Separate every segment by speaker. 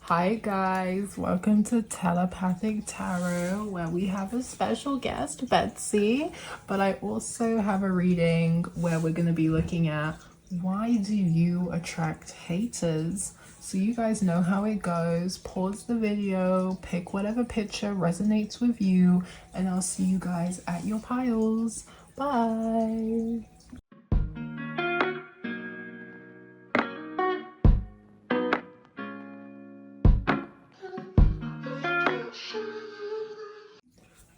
Speaker 1: Hi guys, welcome to Telepathic Tarot, where we have a special guest, Betsy, but I also have a reading where we're going to be looking at why do you attract haters? So you guys know how it goes. Pause the video, pick whatever picture resonates with you, and I'll see you guys at your piles. Bye!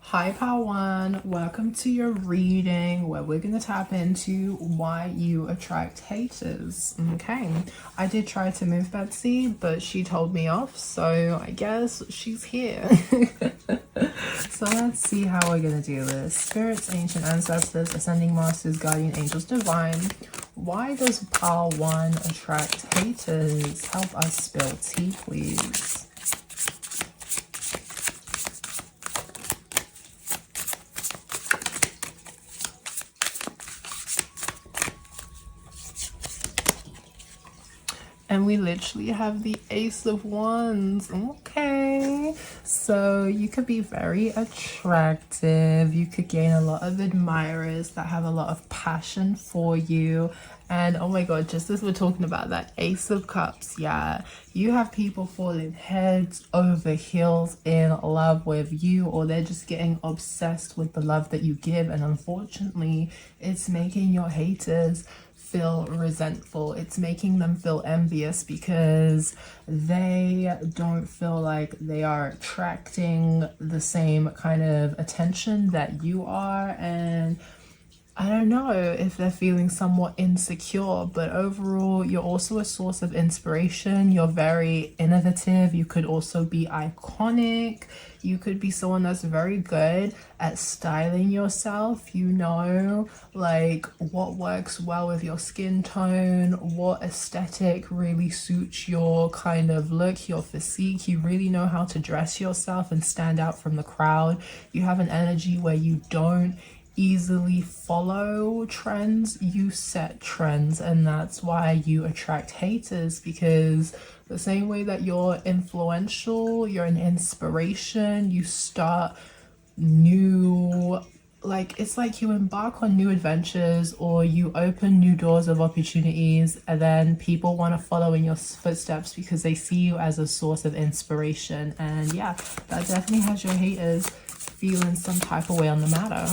Speaker 1: Hi Pile 1, welcome to your reading where we're going to tap into why you attract haters. Okay, I did try to move Betsy, but she told me off, so I guess she's here. So let's see how we're going to do this. Spirits, ancient ancestors, ascending masters, guardian angels, divine. Why does Pile 1 attract haters? Help us spill tea, please. And we literally have the Ace of Wands. Okay, so you could be very attractive. You could gain a lot of admirers that have a lot of passion for you. And oh my god, just as we're talking about that Ace of Cups, yeah, you have people falling heads over heels in love with you, or they're just getting obsessed with the love that you give. And unfortunately, it's making your haters feel resentful. It's making them feel envious because they don't feel like they are attracting the same kind of attention that you are. And I don't know if they're feeling somewhat insecure, but overall, you're also a source of inspiration. You're very innovative. You could also be iconic. You could be someone that's very good at styling yourself. You know, like what works well with your skin tone, what aesthetic really suits your kind of look, your physique. You really know how to dress yourself and stand out from the crowd. You have an energy where you don't easily follow trends, you set trends, and that's why you attract haters, because the same way that you're influential, you're an inspiration, you start new, like it's like you embark on new adventures or you open new doors of opportunities, and then people want to follow in your footsteps because they see you as a source of inspiration. And yeah, that definitely has your haters feeling some type of way on the matter.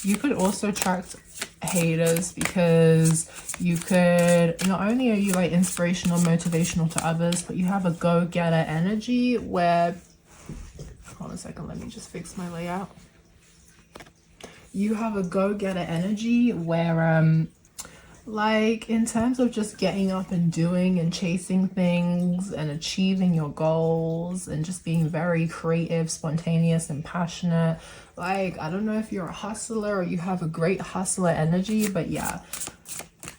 Speaker 1: You could also attract haters because you could, not only are you like inspirational, motivational to others, but you have a go-getter energy where, hold on a second, let me just fix my layout. You have a go-getter energy where like in terms of just getting up and doing and chasing things and achieving your goals and just being very creative, spontaneous and passionate. Like, I don't know if you're a hustler or you have a great hustler energy, but yeah,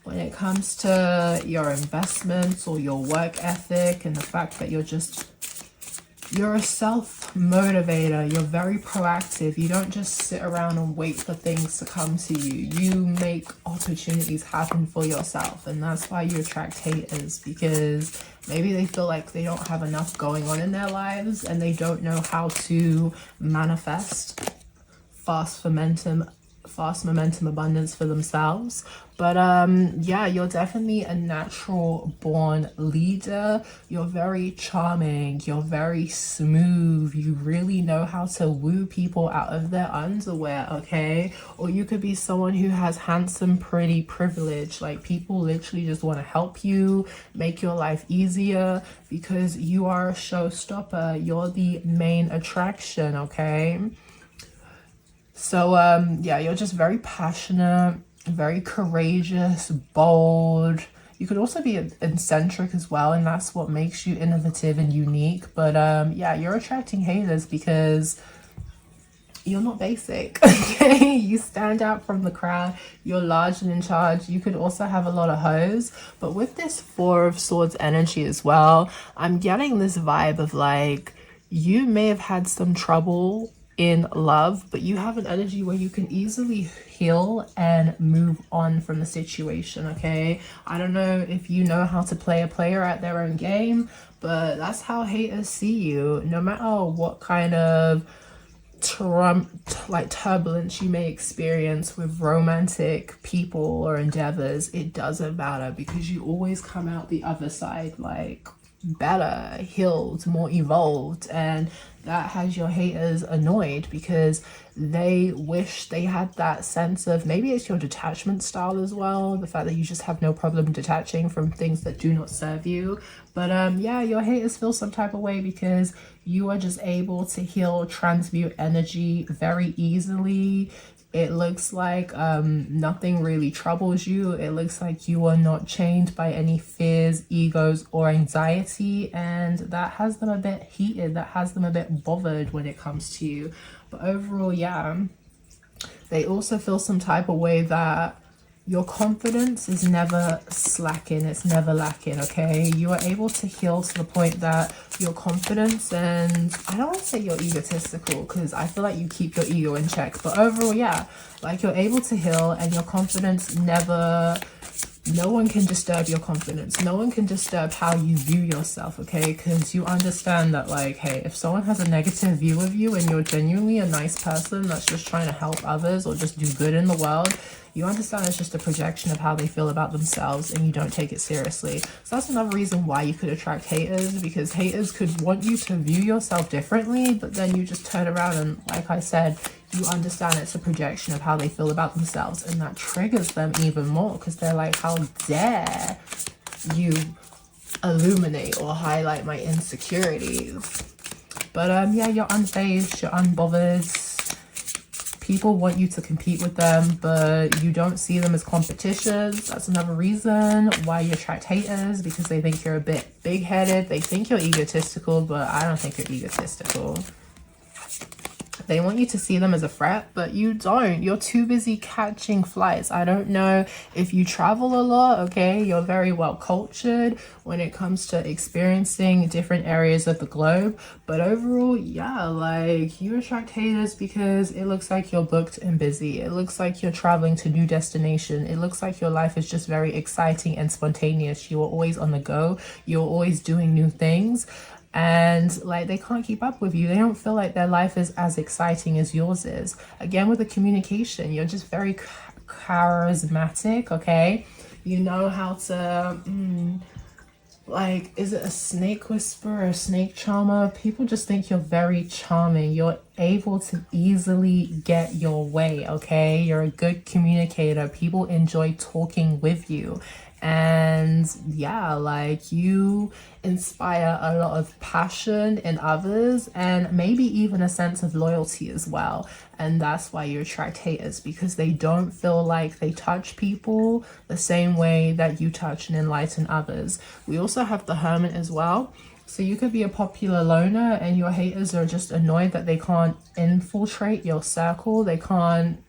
Speaker 1: when it comes to your investments or your work ethic and the fact that you're a self-motivator, you're very proactive. You don't just sit around and wait for things to come to you. You make opportunities happen for yourself, and that's why you attract haters, because maybe they feel like they don't have enough going on in their lives and they don't know how to manifest fast momentum abundance for themselves. But yeah, you're definitely a natural born leader. You're very charming, you're very smooth, you really know how to woo people out of their underwear, okay? Or you could be someone who has handsome, pretty privilege. Like, people literally just want to help you, make your life easier, because you are a showstopper. You're the main attraction, okay? So yeah, you're just very passionate, very courageous, bold. You could also be eccentric as well, and that's what makes you innovative and unique. But yeah, you're attracting haters because you're not basic. Okay, you stand out from the crowd, you're large and in charge. You could also have a lot of hoes, but with this Four of Swords energy as well, I'm getting this vibe of like, you may have had some trouble in love, but you have an energy where you can easily heal and move on from the situation, okay? I don't know if you know how to play a player at their own game, but that's how haters see you. No matter what kind of turbulence you may experience with romantic people or endeavors, it doesn't matter, because you always come out the other side like better, healed, more evolved. And that has your haters annoyed because they wish they had that sense of, maybe it's your detachment style as well, the fact that you just have no problem detaching from things that do not serve you. But yeah, your haters feel some type of way because you are just able to heal, transmute energy very easily. It looks like nothing really troubles you. It looks like you are not chained by any fears, egos, or anxiety, and that has them a bit heated, that has them a bit bothered when it comes to you. But overall, yeah, they also feel some type of way that your confidence is never slacking, it's never lacking, okay? You are able to heal to the point that your confidence, and I don't want to say you're egotistical because I feel like you keep your ego in check, but overall, yeah, like you're able to heal and your confidence never, no one can disturb your confidence. No one can disturb how you view yourself, okay? Because you understand that, like, hey, if someone has a negative view of you and you're genuinely a nice person that's just trying to help others or just do good in the world, you understand it's just a projection of how they feel about themselves and you don't take it seriously. So that's another reason why you could attract haters, because haters could want you to view yourself differently, but then you just turn around and, like I said, you understand it's a projection of how they feel about themselves, and that triggers them even more because they're like, how dare you illuminate or highlight my insecurities. But yeah, you're unfazed, you're unbothered. People want you to compete with them, but you don't see them as competitions. That's another reason why you attract haters, because they think you're a bit big-headed. They think you're egotistical, but I don't think you're egotistical. They want you to see them as a threat, but you don't. You're too busy catching flights. I don't know if you travel a lot, okay? You're very well cultured when it comes to experiencing different areas of the globe. But overall, yeah, like you attract haters because it looks like you're booked and busy. It looks like you're traveling to new destination. It looks like your life is just very exciting and spontaneous. You are always on the go. You're always doing new things. And like they can't keep up with you. They don't feel like their life is as exciting as yours is. Again, with the communication, you're just very charismatic, okay? You know how to like, is it a snake whisperer or a snake charmer? People just think you're very charming. You're able to easily get your way, okay? You're a good communicator. People enjoy talking with you. And yeah, like you inspire a lot of passion in others and maybe even a sense of loyalty as well. And that's why you attract haters, because they don't feel like they touch people the same way that you touch and enlighten others. We also have the Hermit as well. So you could be a popular loner and your haters are just annoyed that they can't infiltrate your circle. They can't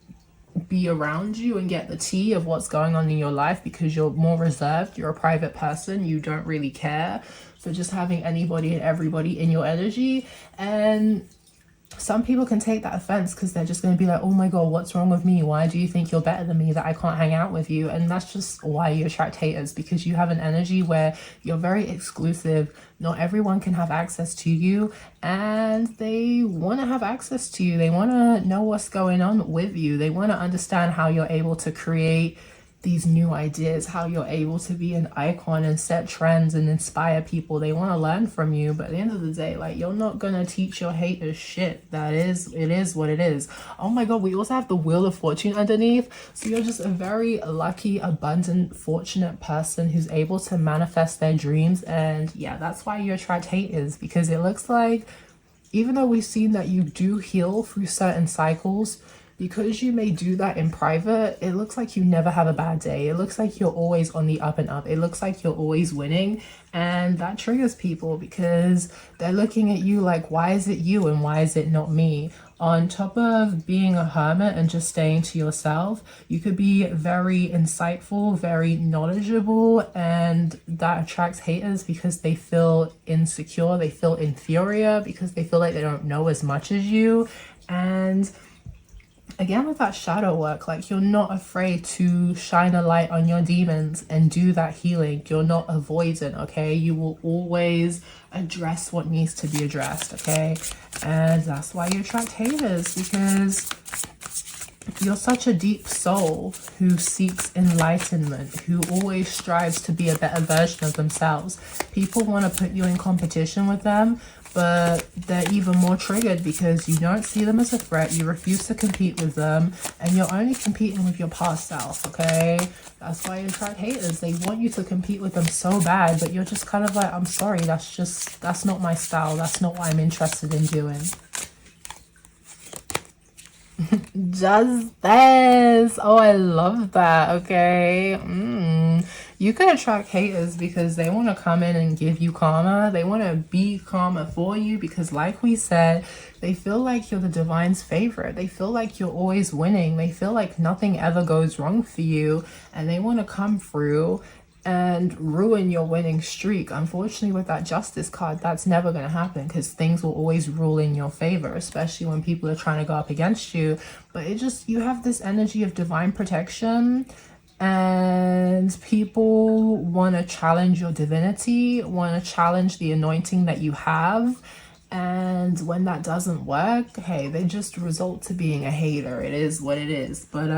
Speaker 1: be around you and get the tea of what's going on in your life because you're more reserved. You're a private person. You don't really care for just having anybody and everybody in your energy. And some people can take that offense because they're just going to be like, oh my god, what's wrong with me? Why do you think you're better than me that I can't hang out with you? And that's just why you attract haters, because you have an energy where you're very exclusive. Not everyone can have access to you, and they want to have access to you. They want to know what's going on with you. They want to understand how you're able to create these new ideas, how you're able to be an icon and set trends and inspire people. They want to learn from you, but at the end of the day, like, you're not gonna teach your haters shit. It is what it is. Oh my god, we also have the Wheel of Fortune underneath. So you're just a very lucky, abundant, fortunate person who's able to manifest their dreams. And yeah, that's why you attract haters, because it looks like, even though we've seen that you do heal through certain cycles, because you may do that in private, it looks like you never have a bad day. It looks like you're always on the up and up. It looks like you're always winning. And that triggers people because they're looking at you like, why is it you and why is it not me? On top of being a hermit and just staying to yourself, you could be very insightful, very knowledgeable, and that attracts haters because they feel insecure, they feel inferior, because they feel like they don't know as much as you. And again, with that shadow work, like, you're not afraid to shine a light on your demons and do that healing. You're not avoidant, okay? You will always address what needs to be addressed, okay? And that's why you attract haters, because you're such a deep soul who seeks enlightenment, who always strives to be a better version of themselves. People want to put you in competition with them, but they're even more triggered because you don't see them as a threat. You refuse to compete with them, and you're only competing with your past self, okay? That's why you attract haters. They want you to compete with them so bad, but you're just kind of like, I'm sorry, that's not my style. That's not what I'm interested in doing. Just this. Oh, I love that. Okay. You can attract haters because they want to come in and give you karma. They want to be karma for you because, like we said, they feel like you're the divine's favorite. They feel like you're always winning. They feel like nothing ever goes wrong for you, and they want to come through and ruin your winning streak. Unfortunately, with that justice card, that's never going to happen because things will always rule in your favor, especially when people are trying to go up against you. But it just, you have this energy of divine protection, and people want to challenge your divinity, want to challenge the anointing that you have. And when that doesn't work, hey, they just result to being a hater. It is what it is. But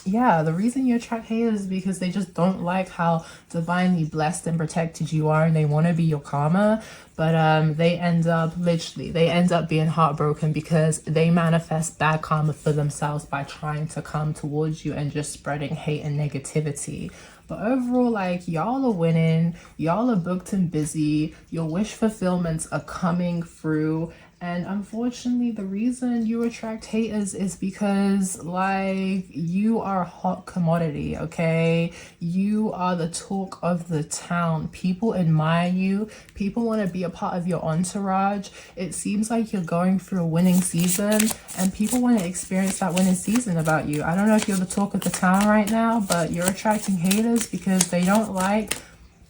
Speaker 1: yeah, the reason you attract haters is because they just don't like how divinely blessed and protected you are, and they want to be your karma. But they end up being heartbroken because they manifest bad karma for themselves by trying to come towards you and just spreading hate and negativity. But overall, like, y'all are winning, y'all are booked and busy, your wish fulfillments are coming through. And unfortunately, the reason you attract haters is because, like, you are a hot commodity, okay? You are the talk of the town. People admire you. People want to be a part of your entourage. It seems like you're going through a winning season, and people want to experience that winning season about you. I don't know if you're the talk of the town right now, but you're attracting haters because they don't like...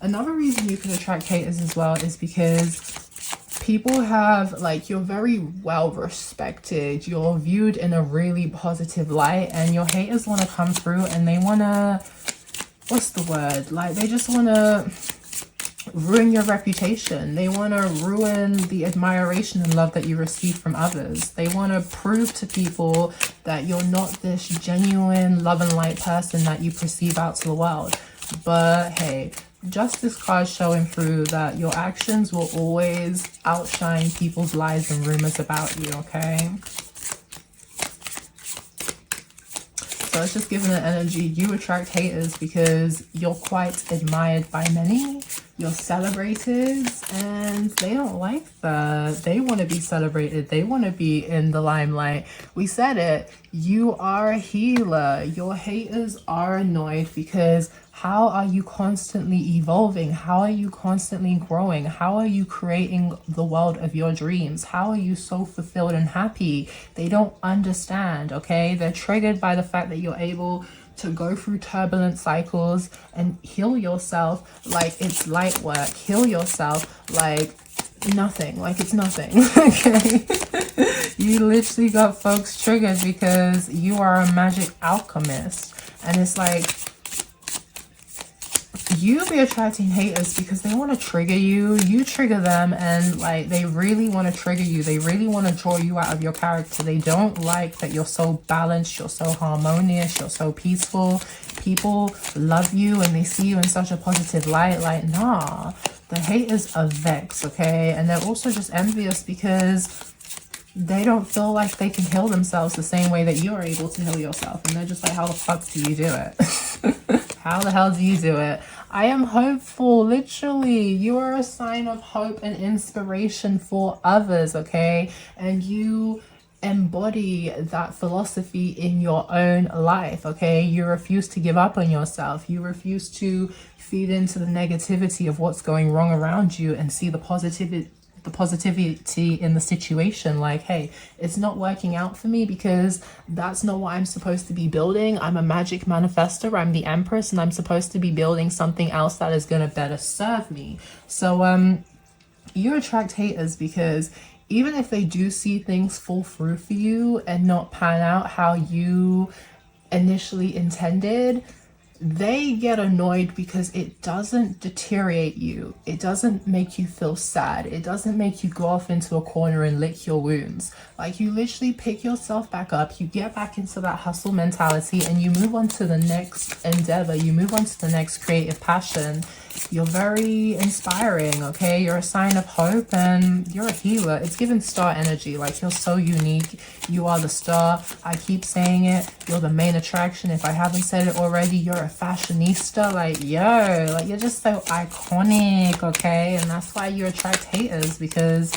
Speaker 1: Another reason you can attract haters as well is because people have, like, you're very well respected, you're viewed in a really positive light, and your haters want to come through and they want to, what's the word, like, they just want to ruin your reputation. They want to ruin the admiration and love that you receive from others. They want to prove to people that you're not this genuine love and light person that you perceive out to the world. But hey, justice card showing through that your actions will always outshine people's lies and rumors about you, okay? So it's just giving an energy. You attract haters because you're quite admired by many. You're celebrated, and they don't like that. They want to be celebrated. They want to be in the limelight. We said it. You are a healer. Your haters are annoyed because how are you constantly evolving? How are you constantly growing? How are you creating the world of your dreams? How are you so fulfilled and happy? They don't understand, okay? They're triggered by the fact that you're able to go through turbulent cycles and heal yourself like it's light work. Heal yourself like nothing, like it's nothing. Okay? You literally got folks triggered because you are a magic alchemist, and it's like, you be attracting haters because they want to trigger you. You trigger them, and like, they really want to trigger you. They really want to draw you out of your character. They don't like that you're so balanced, you're so harmonious, you're so peaceful. People love you and they see you in such a positive light. Like, nah, the haters are vexed, okay? And they're also just envious because they don't feel like they can heal themselves the same way that you're able to heal yourself. And they're just like, how the fuck do you do it? How the hell do you do it? I am hopeful. Literally, you are a sign of hope and inspiration for others, okay? And you embody that philosophy in your own life, okay? You refuse to give up on yourself. You refuse to feed into the negativity of what's going wrong around you and see the positivity in the situation. Like, hey, it's not working out for me because that's not what I'm supposed to be building. I'm a magic manifester, I'm the Empress, and I'm supposed to be building something else that is going to better serve me. So you attract haters because even if they do see things fall through for you and not pan out how you initially intended, they get annoyed because it doesn't deteriorate you. It doesn't make you feel sad. It doesn't make you go off into a corner and lick your wounds. Like, you literally pick yourself back up, you get back into that hustle mentality, and you move on to the next endeavor. You move on to the next creative passion. You're very inspiring, okay? You're a sign of hope and you're a healer. It's given star energy. Like, you're so unique. You are the star. I keep saying it. You're the main attraction. If I haven't said it already, you're a fashionista. Like, yo, like, you're just so iconic, okay? And that's why you attract haters, because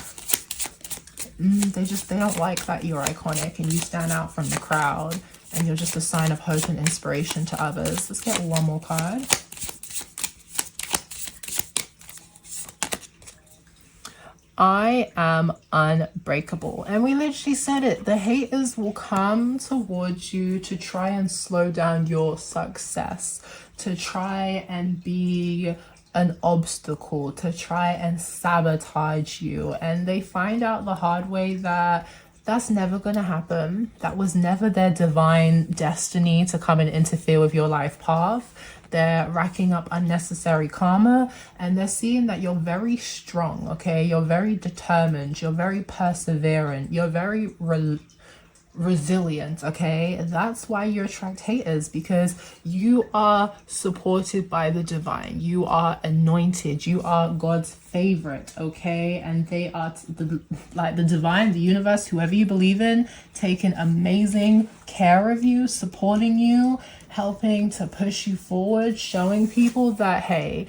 Speaker 1: they don't like that you're iconic and you stand out from the crowd and you're just a sign of hope and inspiration to others. Let's get one more card. I am unbreakable. And we literally said it. The haters will come towards you to try and slow down your success, to try and be an obstacle, to try and sabotage you. And they find out the hard way that that's never going to happen. That was never their divine destiny to come and interfere with your life path. They're racking up unnecessary karma, and they're seeing that you're very strong, okay? You're very determined. You're very perseverant. You're very resilient, okay? That's why you attract haters, because you are supported by the divine. You are anointed. You are God's favorite, okay? And they are the divine, the universe, whoever you believe in, taking amazing care of you, supporting you, helping to push you forward, showing people that, hey,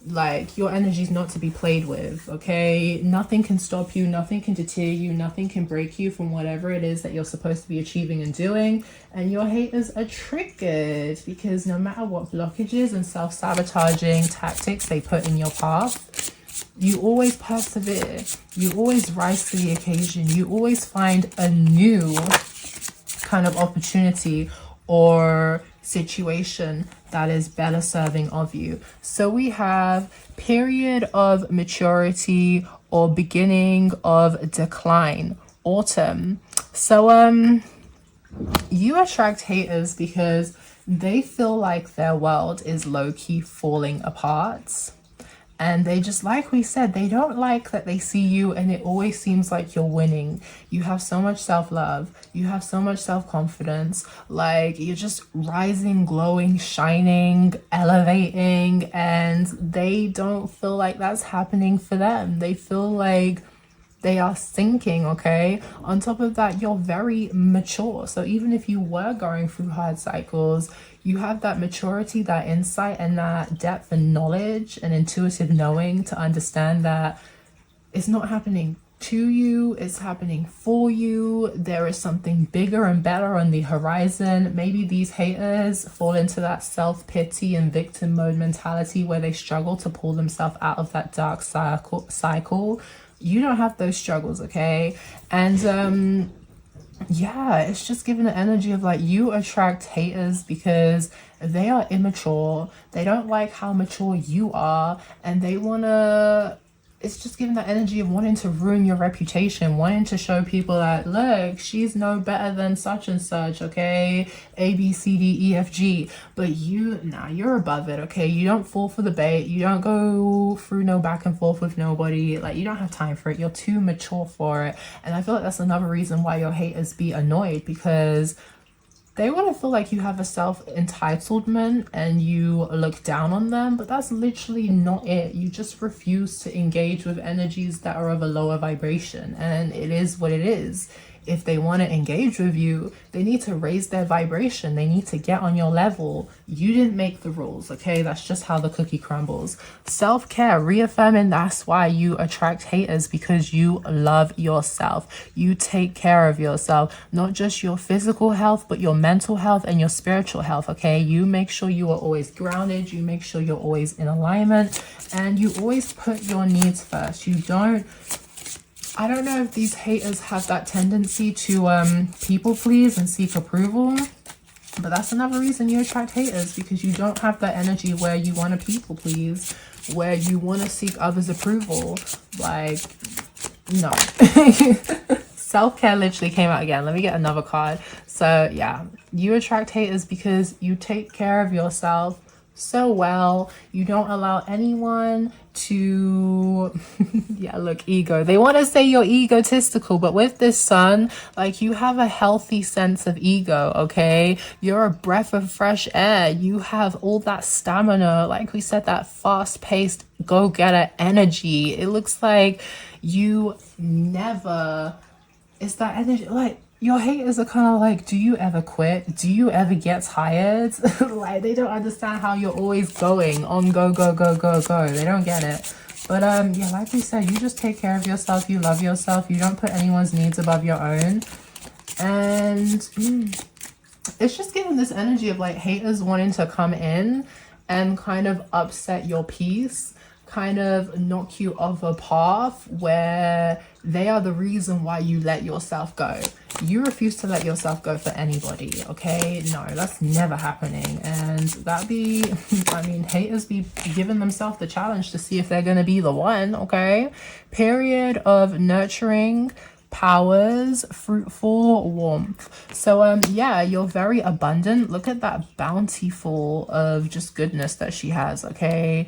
Speaker 1: like, your energy is not to be played with, okay? Nothing can stop you, nothing can deter you, nothing can break you from whatever it is that you're supposed to be achieving and doing. And your haters are triggered because no matter what blockages and self-sabotaging tactics they put in your path, you always persevere. You always rise to the occasion. You always find a new kind of opportunity or situation that is better serving of you. So we have period of maturity or beginning of decline, autumn. So you attract haters because they feel like their world is low-key falling apart. And they just, like we said, they don't like that they see you and it always seems like you're winning. You have so much self-love. You have so much self-confidence. Like, you're just rising, glowing, shining, elevating. And they don't feel like that's happening for them. They feel like they are sinking, okay? On top of that, you're very mature. So even if you were going through hard cycles, you have that maturity, that insight, and that depth and knowledge and intuitive knowing to understand that it's not happening to you, it's happening for you. There is something bigger and better on the horizon. Maybe these haters fall into that self-pity and victim mode mentality where they struggle to pull themselves out of that dark cycle. You don't have those struggles, okay? And yeah, it's just giving the energy of like, you attract haters because they are immature. They don't like how mature you are, and they want to, it's just giving that energy of wanting to ruin your reputation, wanting to show people that, look, she's no better than such and such, okay? A, B, C, D, E, F, G. But you're above it, okay? You don't fall for the bait. You don't go through no back and forth with nobody. Like, you don't have time for it. You're too mature for it. And I feel like that's another reason why your haters be annoyed, because they want to feel like you have a self-entitlement and you look down on them, but that's literally not it. You just refuse to engage with energies that are of a lower vibration, and it is what it is. if they want to engage with you, they need to raise their vibration. They need to get on your level. You didn't make the rules, okay? That's just how the cookie crumbles. Self-care, reaffirming that's why you attract haters, because you love yourself. You take care of yourself, not just your physical health, but your mental health and your spiritual health, okay? You make sure you are always grounded. You make sure you're always in alignment, and you always put your needs first. You don't, I don't know if these haters have that tendency to people please and seek approval, but that's another reason you attract haters, because you don't have that energy where you want to people please, where you want to seek others' approval. Like, no. Self-care literally came out again. Let me get another card. So yeah, you attract haters because you take care of yourself so well. You don't allow anyone to yeah, look, ego. They want to say you're egotistical, but with this sun, like, you have a healthy sense of ego, okay? You're a breath of fresh air. You have all that stamina, like we said, that fast-paced go-getter energy. It looks like you never, it's that energy, like, your haters are kind of like, do you ever quit? Do you ever get tired? Like, they don't understand how you're always going on, go, go, go, go, go. They don't get it. But yeah, like we said, you just take care of yourself. You love yourself. You don't put anyone's needs above your own. And it's just giving this energy of like haters wanting to come in and kind of upset your peace, kind of knock you off a path where they are the reason why you let yourself go. You refuse to let yourself go for anybody, okay? No, that's never happening. And that be, I mean, haters be giving themselves the challenge to see if they're gonna be the one, okay? Period of nurturing powers, fruitful warmth. So yeah, you're very abundant. Look at that bountiful of just goodness that she has, okay?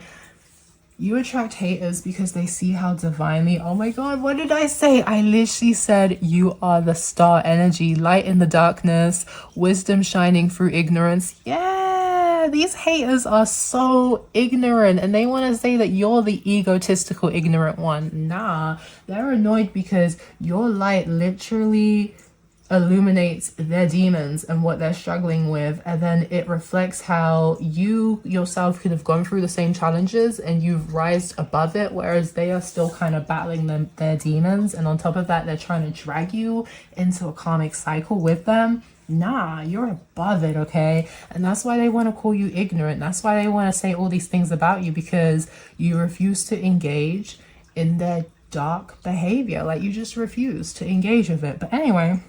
Speaker 1: You attract haters because they see how divinely, oh my god, what did I say? I literally said you are the star energy, light in the darkness, wisdom shining through ignorance. Yeah, these haters are so ignorant, and they want to say that you're the egotistical, ignorant one. Nah, they're annoyed because your light literally illuminates their demons and what they're struggling with, and then it reflects how you yourself could have gone through the same challenges and you've rised above it, whereas they are still kind of battling their demons, and on top of that they're trying to drag you into a karmic cycle with them. Nah, you're above it, okay? And that's why they want to call you ignorant. That's why they want to say all these things about you, because you refuse to engage in their dark behavior. Like, you just refuse to engage with it. But anyway,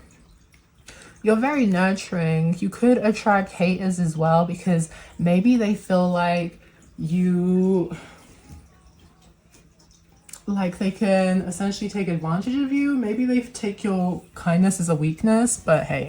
Speaker 1: you're very nurturing. You could attract haters as well, because maybe they feel like you, like, they can essentially take advantage of you. Maybe they take your kindness as a weakness, but hey,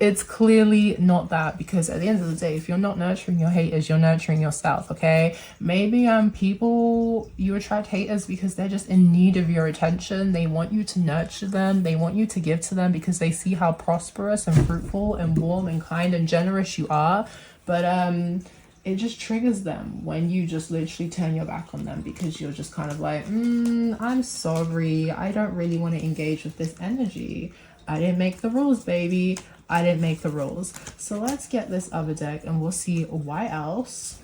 Speaker 1: it's clearly not that, because at the end of the day, if you're not nurturing your haters, you're nurturing yourself, okay? Maybe people, you attract haters because they're just in need of your attention. They want you to nurture them. They want you to give to them because they see how prosperous and fruitful and warm and kind and generous you are. But it just triggers them when you just literally turn your back on them, because you're just kind of like, I'm sorry, I don't really want to engage with this energy. I didn't make the rules, baby. I didn't make the rules. So let's get this other deck and we'll see why else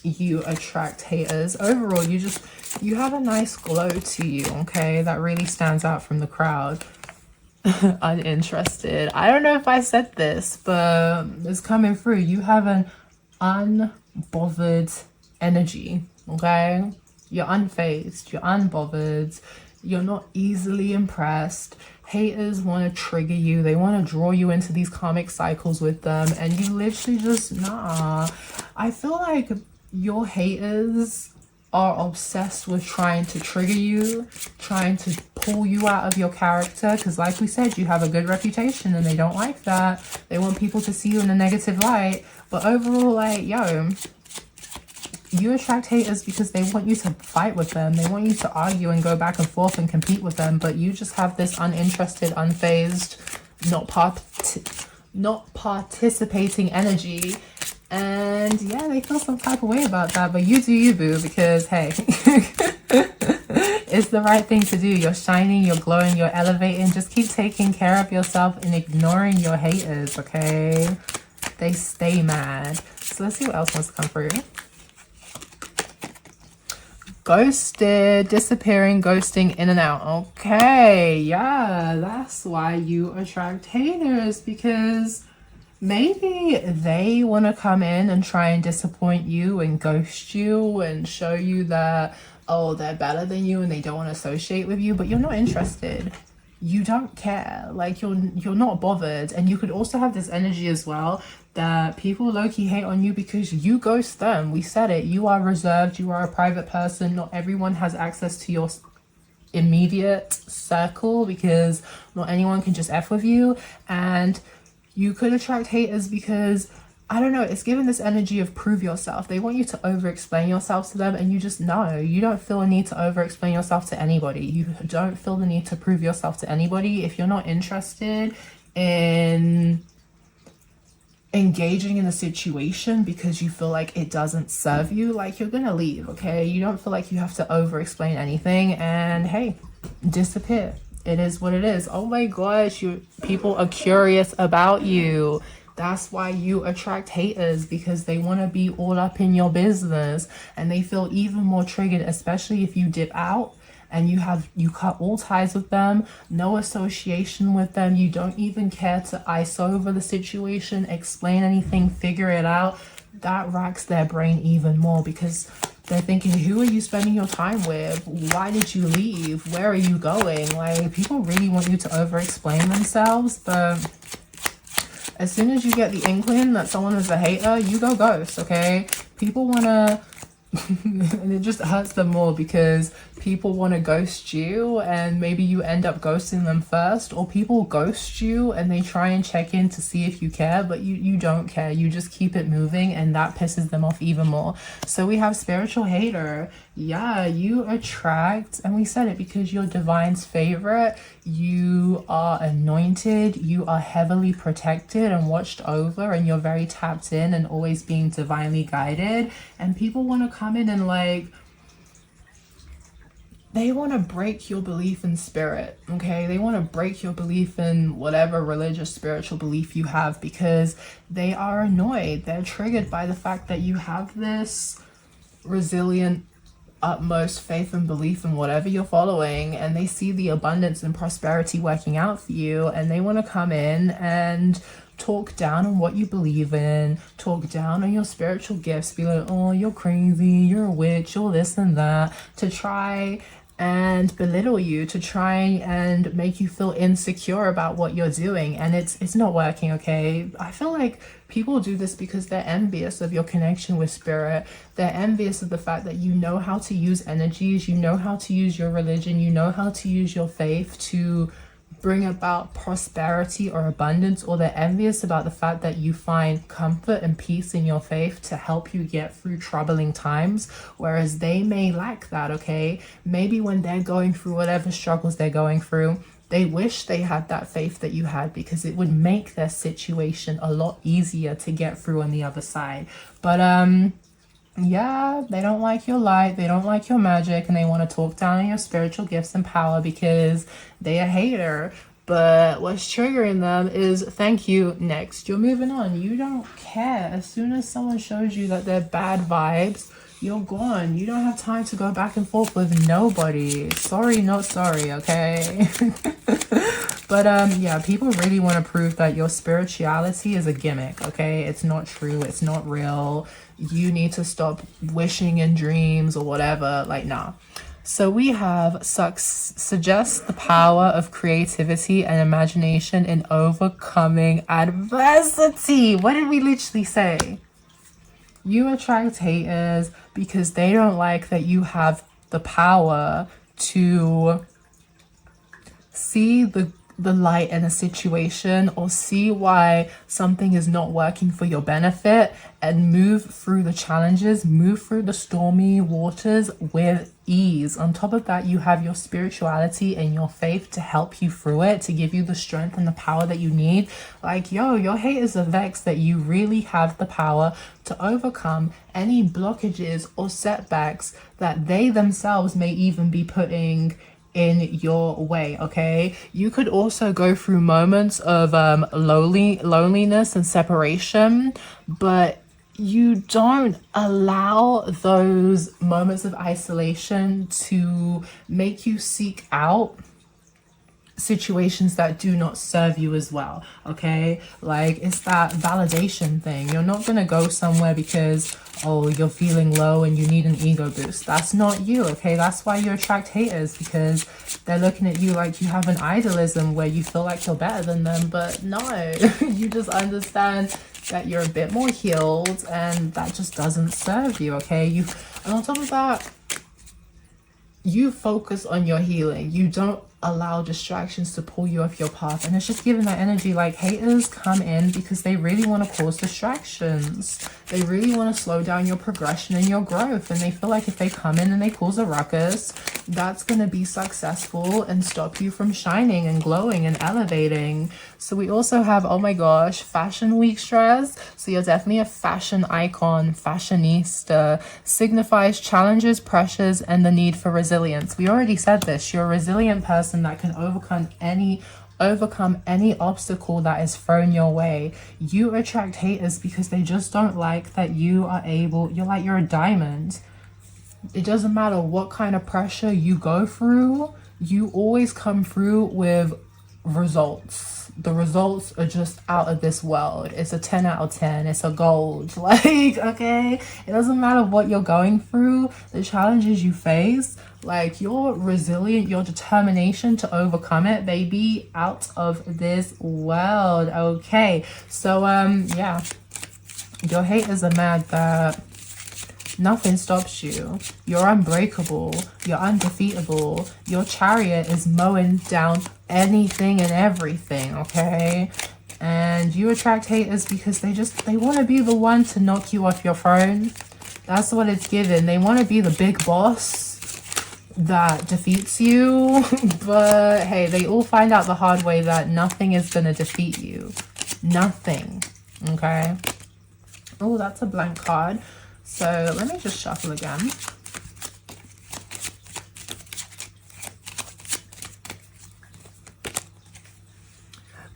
Speaker 1: you attract haters. Overall, you have a nice glow to you, okay? That really stands out from the crowd. Uninterested. I don't know if I said this, but it's coming through. You have an unbothered energy, okay? You're unfazed, you're unbothered, you're not easily impressed. Haters want to trigger you. They want to draw you into these karmic cycles with them, and you literally just, nah. I feel like your haters are obsessed with trying to trigger you, trying to pull you out of your character, because like we said, you have a good reputation and they don't like that. They want people to see you in a negative light. But overall, like, yo, you attract haters because they want you to fight with them. They want you to argue and go back and forth and compete with them. But you just have this uninterested, unfazed, not participating energy. And yeah, they feel some type of way about that. But you do you, boo, because hey, It's the right thing to do. You're shining, you're glowing, you're elevating. Just keep taking care of yourself and ignoring your haters, okay? They stay mad. So let's see what else wants to come through. Ghosted, disappearing, ghosting, in and out. Okay, yeah, that's why you attract haters, because maybe they want to come in and try and disappoint you and ghost you and show you that, oh, they're better than you and they don't want to associate with you, but you're not interested. You don't care. Like, you're not bothered. And you could also have this energy as well that people low-key hate on you because you ghost them. We said it. You are reserved. You are a private person. Not everyone has access to your immediate circle, because not anyone can just F with you. And you could attract haters because, I don't know, it's given this energy of prove yourself. They want you to over-explain yourself to them, and you just know. You don't feel a need to over-explain yourself to anybody. You don't feel the need to prove yourself to anybody. If you're not interested in engaging in a situation because you feel like it doesn't serve you, like, you're gonna leave, okay? You don't feel like you have to over-explain anything, and hey, disappear. It is what it is. Oh my gosh, people are curious about you. That's why you attract haters, because they want to be all up in your business, and they feel even more triggered, especially if you dip out and you cut all ties with them, no association with them. You don't even care to ice over the situation, explain anything, figure it out. That racks their brain even more, because they're thinking, who are you spending your time with? Why did you leave? Where are you going? Like, people really want you to over explain themselves, but as soon as you get the inkling that someone is a hater, you go ghost, okay? People want to, and it just hurts them more, because people want to ghost you and maybe you end up ghosting them first, or people ghost you and they try and check in to see if you care, but you don't care. You just keep it moving, and that pisses them off even more. So we have spiritual hater. Yeah, you attract, and we said it, because you're divine's favorite. You are anointed, you are heavily protected and watched over, and you're very tapped in and always being divinely guided. And people want to come in and, like, they want to break your belief in spirit, okay? They want to break your belief in whatever religious, spiritual belief you have, because they are annoyed. They're triggered by the fact that you have this resilient, utmost faith and belief in whatever you're following, and they see the abundance and prosperity working out for you, and they want to come in and talk down on what you believe in, talk down on your spiritual gifts, be like, oh, you're crazy, you're a witch, you're this and that, to try and belittle you, to try and make you feel insecure about what you're doing. And it's not working, okay? I feel like people do this because they're envious of your connection with spirit. They're envious of the fact that you know how to use energies, you know how to use your religion, you know how to use your faith to bring about prosperity or abundance, or they're envious about the fact that you find comfort and peace in your faith to help you get through troubling times, whereas they may lack that, okay? Maybe when they're going through whatever struggles they're going through, they wish they had that faith that you had, because it would make their situation a lot easier to get through on the other side. But yeah, they don't like your light, they don't like your magic, and they want to talk down on your spiritual gifts and power because they're a hater. But what's triggering them is, thank you, next. You're moving on. You don't care. As soon as someone shows you that they're bad vibes, you're gone. You don't have time to go back and forth with nobody. Sorry, not sorry, okay? But yeah, people really want to prove that your spirituality is a gimmick, okay? It's not true. It's not real. You need to stop wishing in dreams or whatever. Like, nah. So we have suggests the power of creativity and imagination in overcoming adversity. What did we literally say? You attract haters because they don't like that you have the power to see the light in a situation, or see why something is not working for your benefit, and move through the challenges, move through the stormy waters with ease. On top of that, you have your spirituality and your faith to help you through it, to give you the strength and the power that you need. Like, yo, your haters are vexed that you really have the power to overcome any blockages or setbacks that they themselves may even be putting in your way. Okay, you could also go through moments of loneliness and separation, but you don't allow those moments of isolation to make you seek out situations that do not serve you as well. Okay, like, it's that validation thing. You're not gonna go somewhere because, oh, you're feeling low and you need an ego boost. That's not you. Okay, that's why you attract haters, because they're looking at you like you have an idolism where you feel like you're better than them. But no, you just understand that you're a bit more healed and that just doesn't serve you. Okay, and on top of that, you focus on your healing. You don't allow distractions to pull you off your path. And it's just giving that energy. Like, haters come in because they really want to cause distractions. They really want to slow down your progression and your growth. And they feel like if they come in and they cause a ruckus, that's going to be successful and stop you from shining and glowing and elevating. So we also have, oh my gosh, Fashion Week stress. So you're definitely a fashion icon, fashionista. Signifies challenges, pressures, and the need for resilience. We already said this. You're a resilient person that can overcome any obstacle that is thrown your way. You attract haters because they just don't like that you're a diamond. It doesn't matter what kind of pressure you go through, you always come through with results. The results are just out of this world. It's a 10 out of 10. It's a gold. Like, okay, it doesn't matter what you're going through, the challenges you face, like, you're resilient, your determination to overcome it, baby, out of this world. Okay, so yeah, your haters are mad that nothing stops you. You're unbreakable. You're undefeatable. Your chariot is mowing down anything and everything, okay? And you attract haters because they want to be the one to knock you off your throne. That's what it's given. They want to be the big boss that defeats you. But hey, they all find out the hard way that nothing is going to defeat you. Nothing. Okay? Oh, that's a blank card. So let me just shuffle again.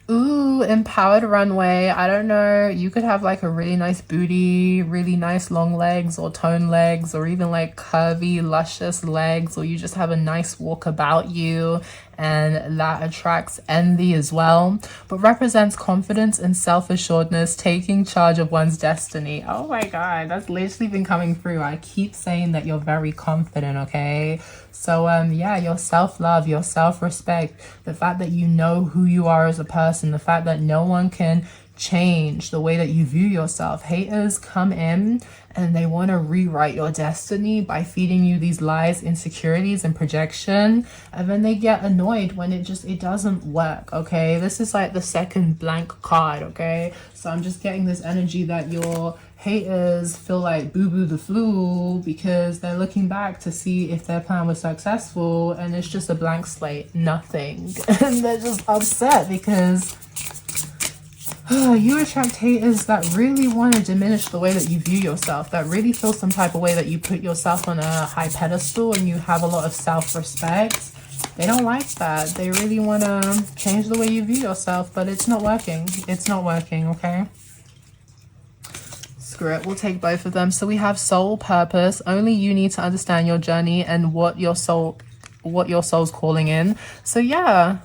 Speaker 1: Ooh, empowered runway. I don't know. You could have like a really nice booty, really nice long legs or toned legs, or even like curvy, luscious legs, or you just have a nice walk about you, and that attracts envy as well, but represents confidence and self-assuredness, taking charge of one's destiny. Oh my god, that's literally been coming through. I keep saying that you're very confident, okay? So yeah, your self-love, your self-respect, the fact that you know who you are as a person, the fact that no one can change the way that you view yourself. Haters come in and they want to rewrite your destiny by feeding you these lies, insecurities, and projection, and then they get annoyed when it doesn't work. Okay, this is like the second blank card. Okay, so I'm just getting this energy that your haters feel like boo-boo the flu because they're looking back to see if their plan was successful, and it's just a blank slate, nothing. And they're just upset because you attract haters that really want to diminish the way that you view yourself, that really feel some type of way that you put yourself on a high pedestal and you have a lot of self-respect. They don't like that. They really want to change the way you view yourself, but it's not working. It's not working, okay? Screw it, we'll take both of them. So we have soul purpose. Only you need to understand your journey and what your soul's calling in. So yeah,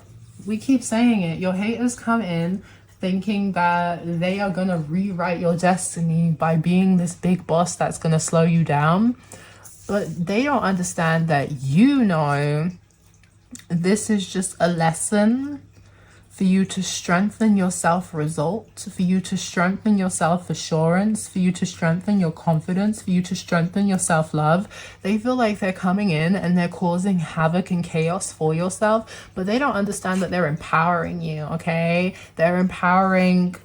Speaker 1: we keep saying it. Your haters come in thinking that they are going to rewrite your destiny by being this big boss that's going to slow you down. But they don't understand that, you know, this is just a lesson for you to strengthen your self-result, for you to strengthen your self-assurance, for you to strengthen your confidence, for you to strengthen your self-love. They feel like they're coming in and they're causing havoc and chaos for yourself, but they don't understand that they're empowering you, okay? They're empowering,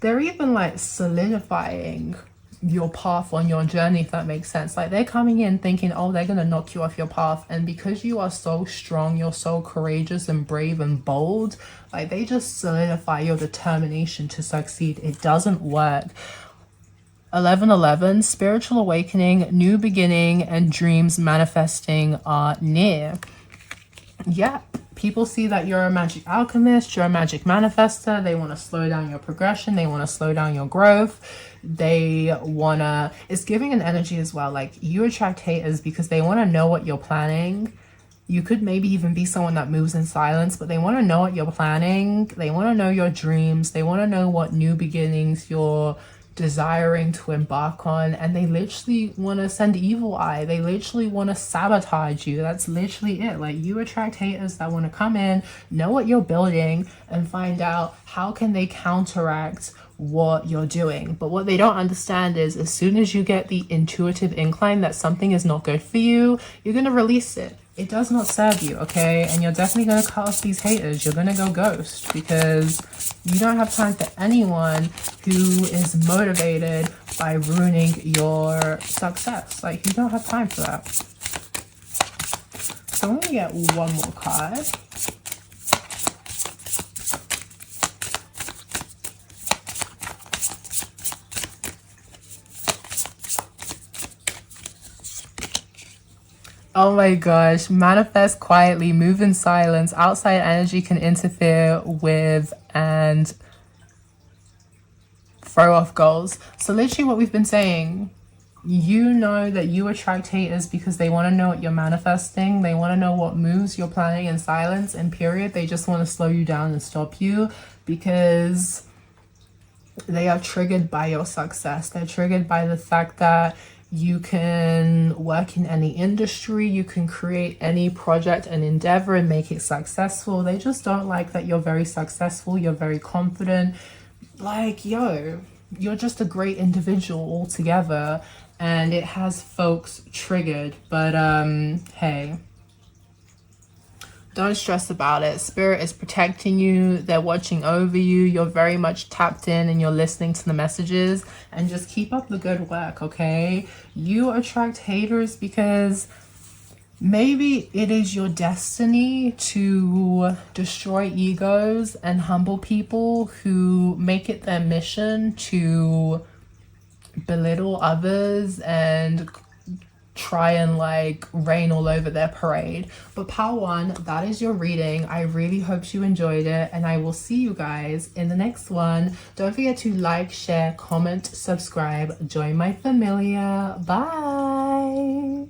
Speaker 1: they're even like solidifying your path on your journey, if that makes sense. Like, they're coming in thinking, oh, they're gonna knock you off your path, and because you are so strong, you're so courageous and brave and bold, like, they just solidify your determination to succeed. It doesn't work. 1111, spiritual awakening, new beginning, and dreams manifesting are near. Yeah, people see that you're a magic alchemist, you're a magic manifester. They want to slow down your progression, they want to slow down your growth. They wanna, it's giving an energy as well, like, you attract haters because they want to know what you're planning. You could maybe even be someone that moves in silence, but they want to know what you're planning. They want to know your dreams. They want to know what new beginnings you're desiring to embark on, and they literally want to send evil eye. They literally want to sabotage you. That's literally it. Like, you attract haters that want to come in, know what you're building, and find out how can they counteract what you're doing. But what they don't understand is, as soon as you get the intuitive incline that something is not good for you, you're going to release it. It does not serve you, okay? And you're definitely going to cut off these haters. You're going to go ghost, because you don't have time for anyone who is motivated by ruining your success. Like, you don't have time for that. So I'm going to get one more card. Oh my gosh, manifest quietly, move in silence. Outside energy can interfere with and throw off goals. So literally what we've been saying, you know that you attract haters because they want to know what you're manifesting. They want to know what moves you're planning in silence, and period. They just want to slow you down and stop you because they are triggered by your success. They're triggered by the fact that you can work in any industry, you can create any project and endeavor and make it successful. They just don't like that you're very successful, you're very confident. Like, yo, you're just a great individual altogether, and it has folks triggered. But hey, don't stress about it. Spirit is protecting you. They're watching over you. You're very much tapped in and you're listening to the messages. And just keep up the good work, okay? You attract haters because maybe it is your destiny to destroy egos and humble people who make it their mission to belittle others and try and like rain all over their parade. But Pile 1, that is your reading. I really hope you enjoyed it, and I will see you guys in the next one. Don't forget to like, share, comment, subscribe, join my familia. Bye.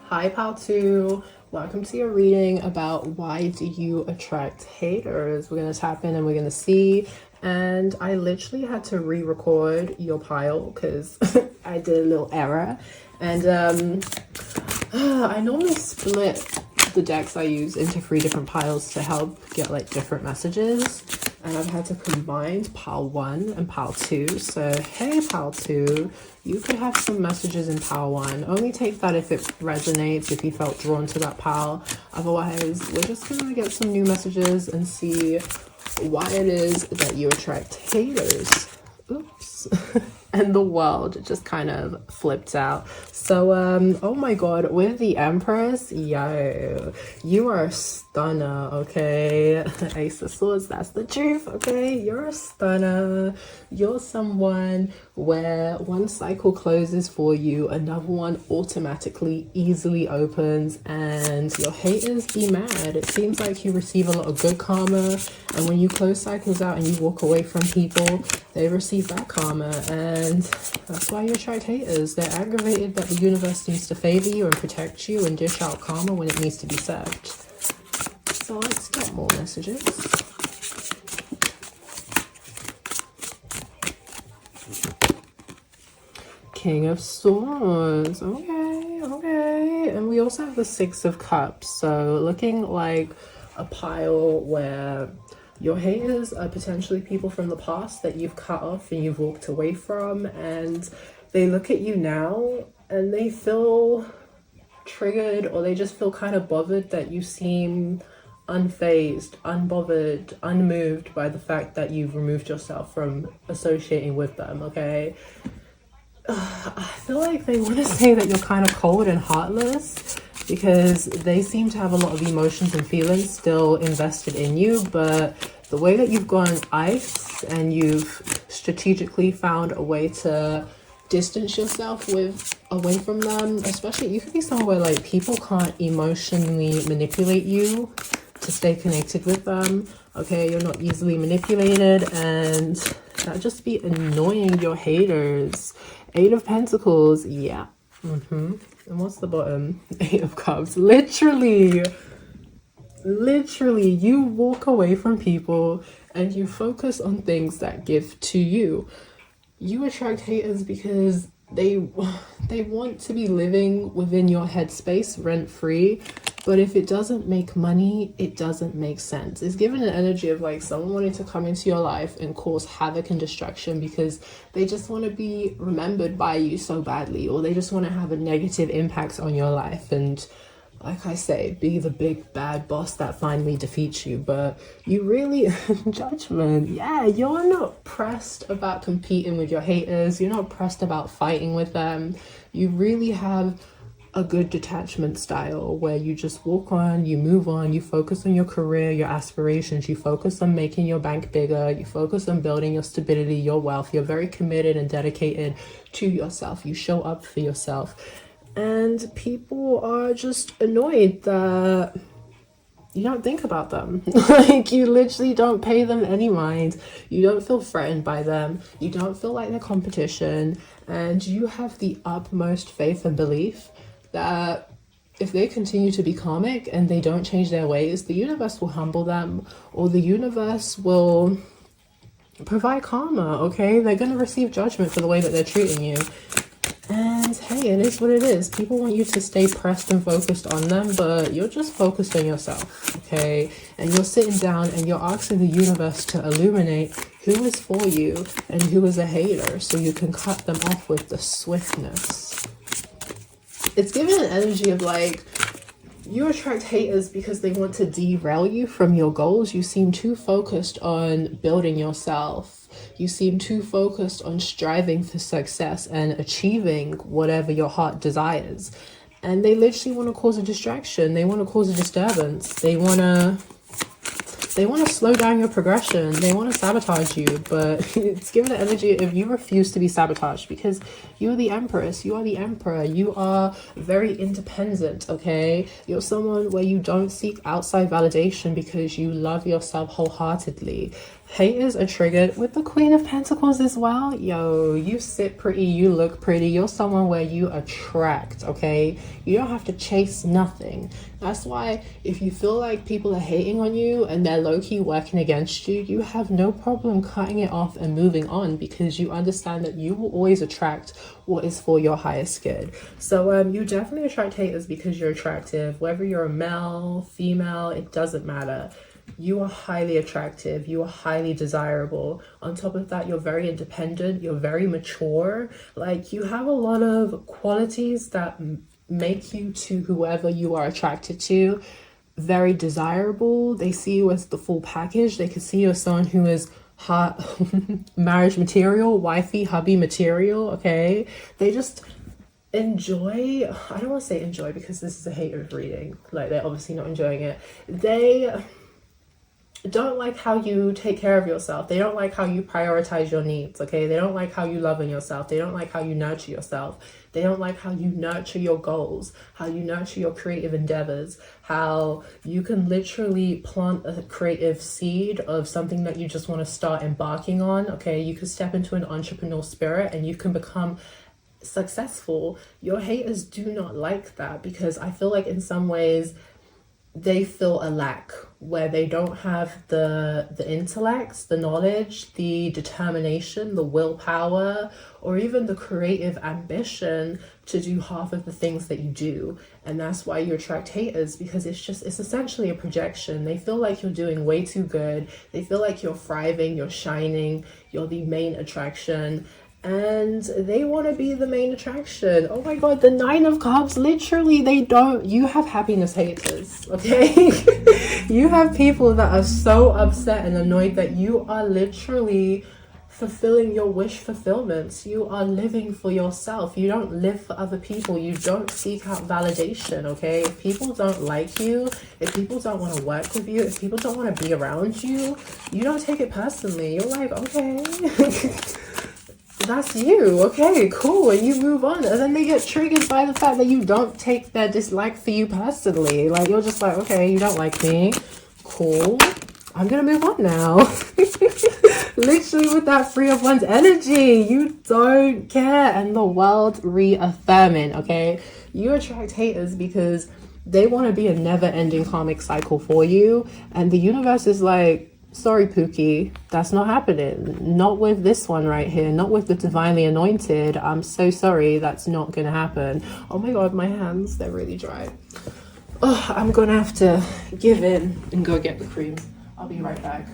Speaker 1: Hi Pile 2, welcome to your reading about why do you attract haters. We're going to tap in and we're going to see. And I literally had to re-record your pile because I did a little error. And I normally split the decks I use into 3 different piles to help get like different messages. And I've had to combine Pile 1 and Pile 2. So hey Pile 2, you could have some messages in Pile 1. Only take that if it resonates, if you felt drawn to that pile. Otherwise, we're just gonna get some new messages and see why it is that you attract haters. Oops. And the world just kind of flipped out. So oh my god, with the Empress, yo, you are a stunner, okay? Ace of Swords, that's the truth, okay? You're a stunner. You're someone where one cycle closes for you, another one automatically easily opens, and your haters be mad. It seems like you receive a lot of good karma, and when you close cycles out and you walk away from people, they receive that karma, and that's why you attract haters. They're aggravated that the universe needs to favor you and protect you and dish out karma when it needs to be served. So let's get more messages. King of Swords. Okay, okay. And we also have the Six of Cups. So looking like a pile where your haters are potentially people from the past that you've cut off and you've walked away from, and they look at you now and they feel triggered, or they just feel kind of bothered that you seem unfazed, unbothered, unmoved by the fact that you've removed yourself from associating with them, okay? I feel like they want to say that you're kind of cold and heartless because they seem to have a lot of emotions and feelings still invested in you, but the way that you've gone ice and you've strategically found a way to distance yourself away from them, especially you could be somewhere like people can't emotionally manipulate you to stay connected with them, okay? You're not easily manipulated, and that just be annoying your haters. 8 of Pentacles, yeah. And what's the bottom? 8 of Cups. Literally, you walk away from people and you focus on things that give to you. You attract haters because they want to be living within your headspace rent-free, but if it doesn't make money, it doesn't make sense. It's given an energy of like someone wanting to come into your life and cause havoc and destruction because they just want to be remembered by you so badly, or they just want to have a negative impact on your life and, like I say, be the big bad boss that finally defeats you. But you really, Judgment, yeah, you're not pressed about competing with your haters. You're not pressed about fighting with them. You really have a good detachment style where you just walk on, you move on, you focus on your career, your aspirations, you focus on making your bank bigger, you focus on building your stability, your wealth. You're very committed and dedicated to yourself. You show up for yourself. And people are just annoyed that you don't think about them. Like, you literally don't pay them any mind. You don't feel threatened by them. You don't feel like they're competition. And you have the utmost faith and belief that if they continue to be karmic and they don't change their ways, the universe will humble them, or the universe will provide karma, okay? They're going to receive judgment for the way that they're treating you. And hey, it is what it is. People want you to stay pressed and focused on them, but you're just focused on yourself, okay? And you're sitting down and you're asking the universe to illuminate who is for you and who is a hater, so you can cut them off with the swiftness. It's given an energy of like, you attract haters because they want to derail you from your goals. You seem too focused on building yourself. You seem too focused on striving for success and achieving whatever your heart desires. And they literally want to cause a distraction. They want to cause a disturbance. They want to slow down your progression. They want to sabotage you, but it's given the energy of you refuse to be sabotaged because you're the Empress, you are the Emperor, you are very independent, okay? You're someone where you don't seek outside validation because you love yourself wholeheartedly. Haters are triggered with the Queen of Pentacles as well. Yo, you sit pretty, you look pretty. You're someone where you attract, okay? You don't have to chase nothing. That's why if you feel like people are hating on you and they're low-key working against you, you have no problem cutting it off and moving on because you understand that you will always attract what is for your highest good. So you definitely attract haters because you're attractive. Whether you're a male, female, it doesn't matter. You are highly attractive. You are highly desirable. On top of that, you're very independent. You're very mature. Like, you have a lot of qualities that make you, to whoever you are attracted to, very desirable. They see you as the full package. They can see you as someone who is hot, marriage material, wifey, hubby material, okay? They just enjoy, I don't want to say enjoy because this is a hater reading. Like, they're obviously not enjoying it. They don't like how you take care of yourself. They don't like how you prioritize your needs, okay? They don't like how you love on yourself. They don't like how you nurture yourself. They don't like how you nurture your goals, how you nurture your creative endeavors, how you can literally plant a creative seed of something that you just want to start embarking on, okay? You can step into an entrepreneurial spirit and you can become successful. Your haters do not like that because I feel like in some ways they feel a lack where they don't have the intellect, the knowledge, the determination, the willpower, or even the creative ambition to do half of the things that you do. And that's why you attract haters, because it's essentially a projection. They feel like you're doing way too good. They feel like you're thriving, you're shining, you're the main attraction. and they want to be the main attraction. Oh my god, the Nine of Cups, literally, they don't, you have happiness haters, okay? You have people that are so upset and annoyed that you are literally fulfilling your wish fulfillments. You are living for yourself. You don't live for other people. You don't seek out validation, okay? If people don't like you, if people don't want to work with you, if people don't want to be around you, you don't take it personally. You're like, okay, that's you, okay, cool, and you move on. And then they get triggered by the fact that you don't take their dislike for you personally. Like, you're just like, okay, you don't like me, cool, I'm gonna move on now. Literally, with that Three of Wands energy, you don't care. And the world reaffirming, okay? You attract haters because they want to be a never-ending karmic cycle for you, and the universe is like, sorry Pookie, that's not happening. Not with this one right here, not with the divinely anointed. I'm so sorry, that's not gonna happen. Oh my god, my hands, they're really dry. Oh, I'm gonna have to give in and go get the cream. I'll be right back.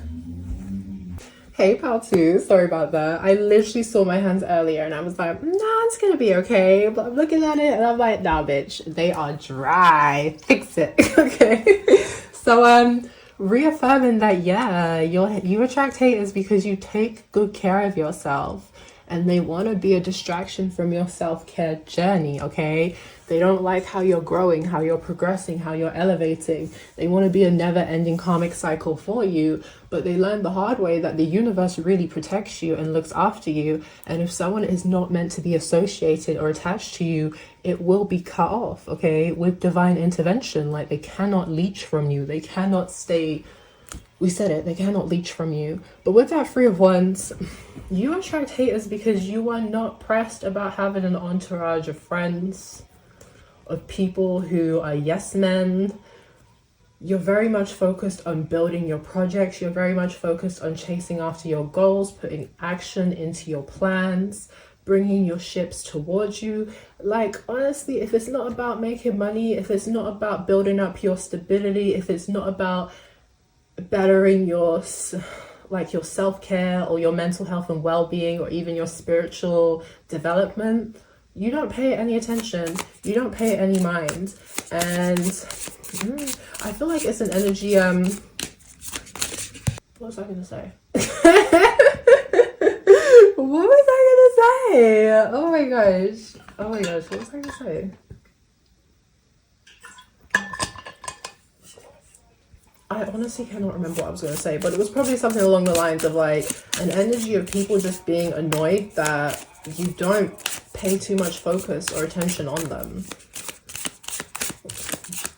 Speaker 1: Hey pal two, sorry about that. I literally saw my hands earlier and I was like, nah, it's gonna be okay. But I'm looking at it and I'm like, nah bitch, they are dry, fix it. Okay. So reaffirming that, yeah, you attract haters because you take good care of yourself, and they want to be a distraction from your self-care journey, okay? They don't like how you're growing, how you're progressing, how you're elevating. They want to be a never-ending karmic cycle for you, but they learned the hard way that the universe really protects you and looks after you. And if someone is not meant to be associated or attached to you, it will be cut off, okay? With divine intervention, like they cannot leech from you. They cannot stay, we said it, they cannot leech from you. But with that Three of Wands, you attract haters because you are not pressed about having an entourage of friends, of people who are yes men. You're very much focused on building your projects. You're very much focused on chasing after your goals, putting action into your plans, bringing your ships towards you. Like, honestly, if it's not about making money, if it's not about building up your stability, if it's not about bettering your self-care or your mental health and well-being, or even your spiritual development, you don't pay it any attention, you don't pay it any mind. And I feel like it's an energy, what was I gonna say? What was I gonna say? Oh my gosh, what was I gonna say? I honestly cannot remember what I was going to say, but it was probably something along the lines of like an energy of people just being annoyed that you don't pay too much focus or attention on them.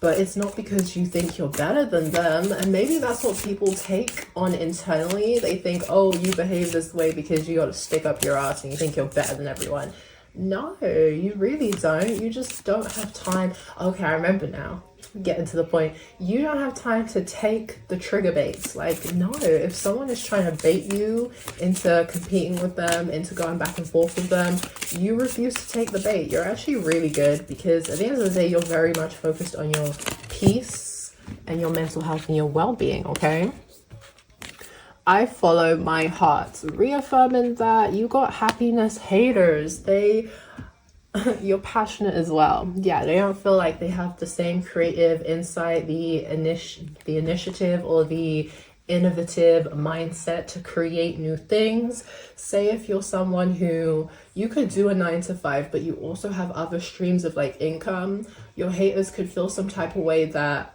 Speaker 1: But it's not because you think you're better than them, and maybe that's what people take on internally. They think, oh, you behave this way because you got to stick up your ass and you think you're better than everyone. No, you really don't. You just don't have time. Okay, I remember now. Getting to the point. You don't have time to take the trigger baits. Like, no, if someone is trying to bait you into competing with them, into going back and forth with them, you refuse to take the bait. You're actually really good, because at the end of the day, you're very much focused on your peace and your mental health and your well-being, okay? I follow my heart, reaffirming that you got happiness haters. You're passionate as well. Yeah, they don't feel like they have the same creative insight, the initiative or the innovative mindset to create new things. Say if you're someone who, you could do a 9-to-5, but you also have other streams of like income, your haters could feel some type of way that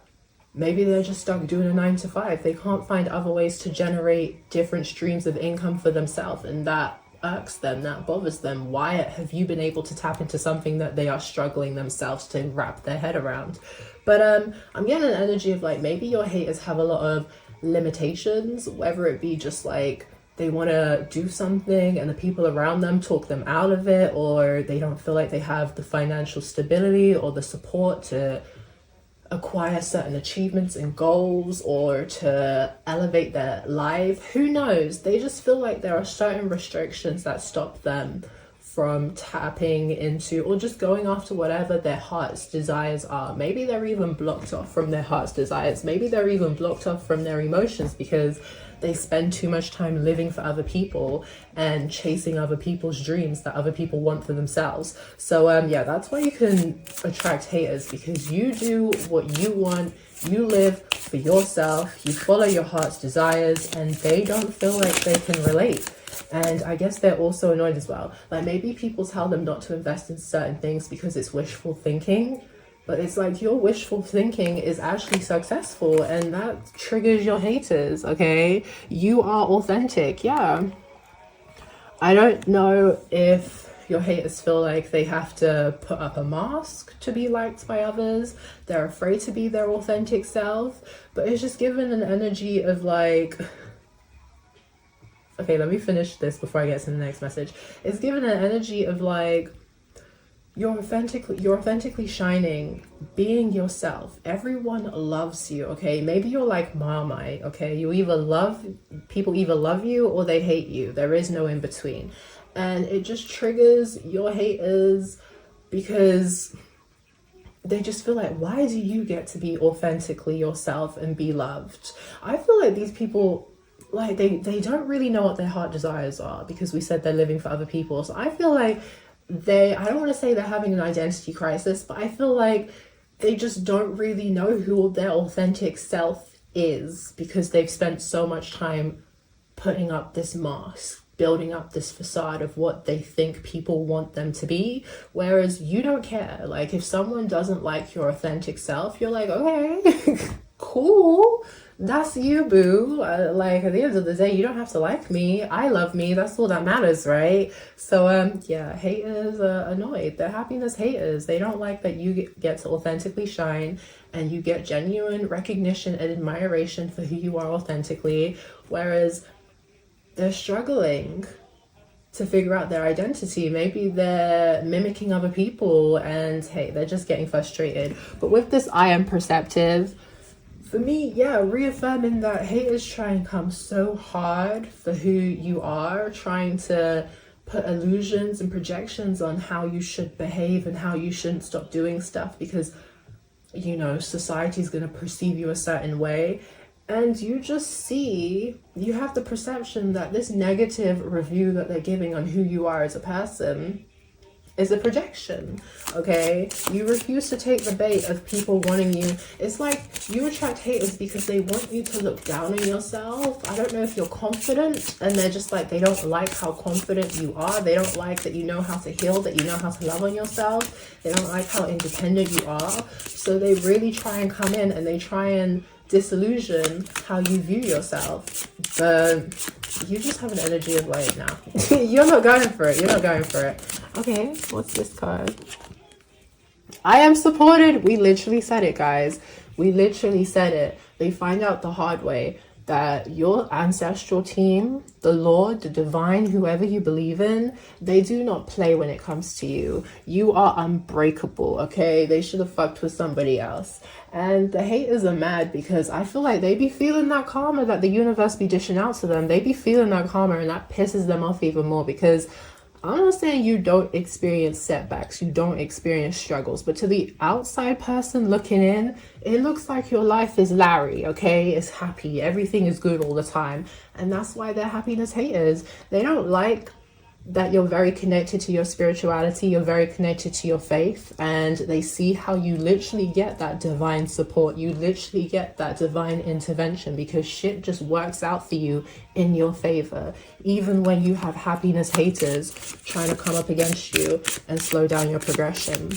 Speaker 1: maybe they're just stuck doing a 9-to-5. They can't find other ways to generate different streams of income for themselves, and that irks them, that bothers them. Why have you been able to tap into something that they are struggling themselves to wrap their head around? But I'm getting an energy of like, maybe your haters have a lot of limitations, whether it be just like they want to do something and the people around them talk them out of it, or they don't feel like they have the financial stability or the support to acquire certain achievements and goals, or to elevate their life. Who knows? They just feel like there are certain restrictions that stop them from tapping into or just going after whatever their heart's desires are. Maybe they're even blocked off from their heart's desires. Maybe they're even blocked off from their emotions because they spend too much time living for other people and chasing other people's dreams that other people want for themselves. So yeah, that's why you can attract haters, because you do what you want, you live for yourself, you follow your heart's desires, and they don't feel like they can relate. And I guess they're also annoyed as well. Like maybe people tell them not to invest in certain things because it's wishful thinking, but it's like your wishful thinking is actually successful, and that triggers your haters, okay? You are authentic, yeah. I don't know if your haters feel like they have to put up a mask to be liked by others. They're afraid to be their authentic self, but it's just given an energy of like, okay, let me finish this before I get to the next message. It's given an energy of like, you're authentically shining, being yourself. Everyone loves you, okay? Maybe you're like Marmite, okay? People either love you or they hate you. There is no in between. And it just triggers your haters because they just feel like, why do you get to be authentically yourself and be loved? I feel like these people, like they don't really know what their heart desires are, because we said they're living for other people. So I feel like I don't want to say they're having an identity crisis, but I feel like they just don't really know who their authentic self is, because they've spent so much time putting up this mask, building up this facade of what they think people want them to be, whereas you don't care. Like if someone doesn't like your authentic self, you're like, okay, cool, that's you, boo. Like at the end of the day, you don't have to like me. I love me. That's all that matters, right? So yeah, haters are annoyed. They're happiness haters. They don't like that you get to authentically shine and you get genuine recognition and admiration for who you are authentically, whereas they're struggling to figure out their identity. Maybe they're mimicking other people and hey, they're just getting frustrated. But with this I am perceptive, for me, yeah, reaffirming that haters try and come so hard for who you are, trying to put illusions and projections on how you should behave and how you shouldn't stop doing stuff because, you know, society's going to perceive you a certain way. And you have the perception that this negative review that they're giving on who you are as a person is a projection, okay? You refuse to take the bait of people wanting you. It's like you attract haters because they want you to look down on yourself. I don't know if you're confident and they're just like, they don't like how confident you are. They don't like that you know how to heal, that you know how to love on yourself. They don't like how independent you are. So they really try and come in and they try and disillusion how you view yourself. But you just have an energy of like, nah, you're not going for it. You're not going for it. Okay, what's this card? I am supported. We literally said it, guys. We literally said it. They find out the hard way that your ancestral team, the Lord, the divine, whoever you believe in, they do not play when it comes to you. You are unbreakable, okay? They should have fucked with somebody else. And the haters are mad because I feel like they be feeling that karma that the universe be dishing out to them. They be feeling that karma and that pisses them off even more, because I'm not saying you don't experience setbacks, you don't experience struggles, but to the outside person looking in, it looks like your life is Larry, okay? It's happy, everything is good all the time. And that's why they're happiness haters. They don't like that you're very connected to your spirituality, you're very connected to your faith, and they see how you literally get that divine support, you literally get that divine intervention, because shit just works out for you in your favor, even when you have happiness haters trying to come up against you and slow down your progression.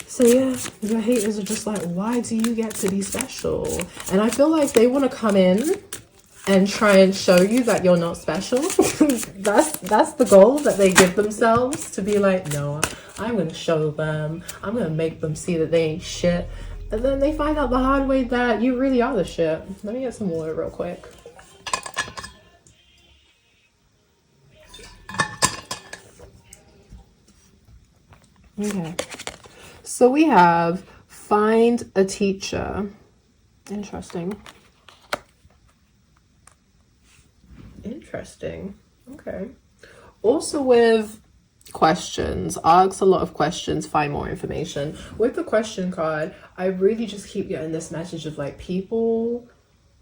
Speaker 1: So yeah, your haters are just like, why do you get to be special? And I feel like they want to come in and try and show you that you're not special. that's the goal that they give themselves, to be like, no, I'm going to show them, I'm going to make them see that they ain't shit. And then they find out the hard way that you really are the shit. Let me get some water real quick. Okay, so we have find a teacher. Interesting. Okay. Also with questions. Ask a lot of questions, find more information. With the question card, I really just keep getting this message of like, people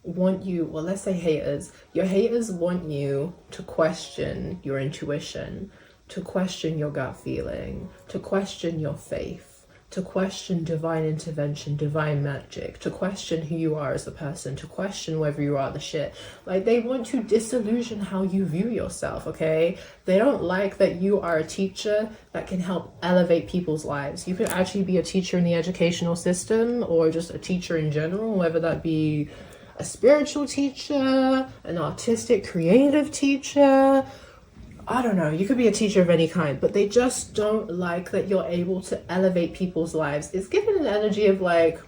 Speaker 1: want you, well, let's say haters. Your haters want you to question your intuition, to question your gut feeling, to question your faith, to question divine intervention, divine magic, to question who you are as a person, to question whether you are the shit. Like, they want to disillusion how you view yourself, okay? They don't like that you are a teacher that can help elevate people's lives. You could actually be a teacher in the educational system, or just a teacher in general, whether that be a spiritual teacher, an artistic, creative teacher, I don't know, you could be a teacher of any kind, but they just don't like that you're able to elevate people's lives. It's given an energy of like,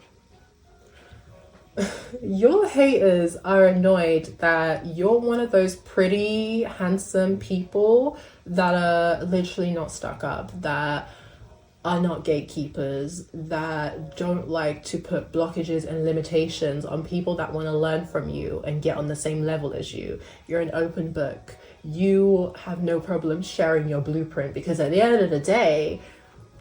Speaker 1: your haters are annoyed that you're one of those pretty, handsome people that are literally not stuck up, that are not gatekeepers, that don't like to put blockages and limitations on people that want to learn from you and get on the same level as you. You're an open book. You have no problem sharing your blueprint, because at the end of the day,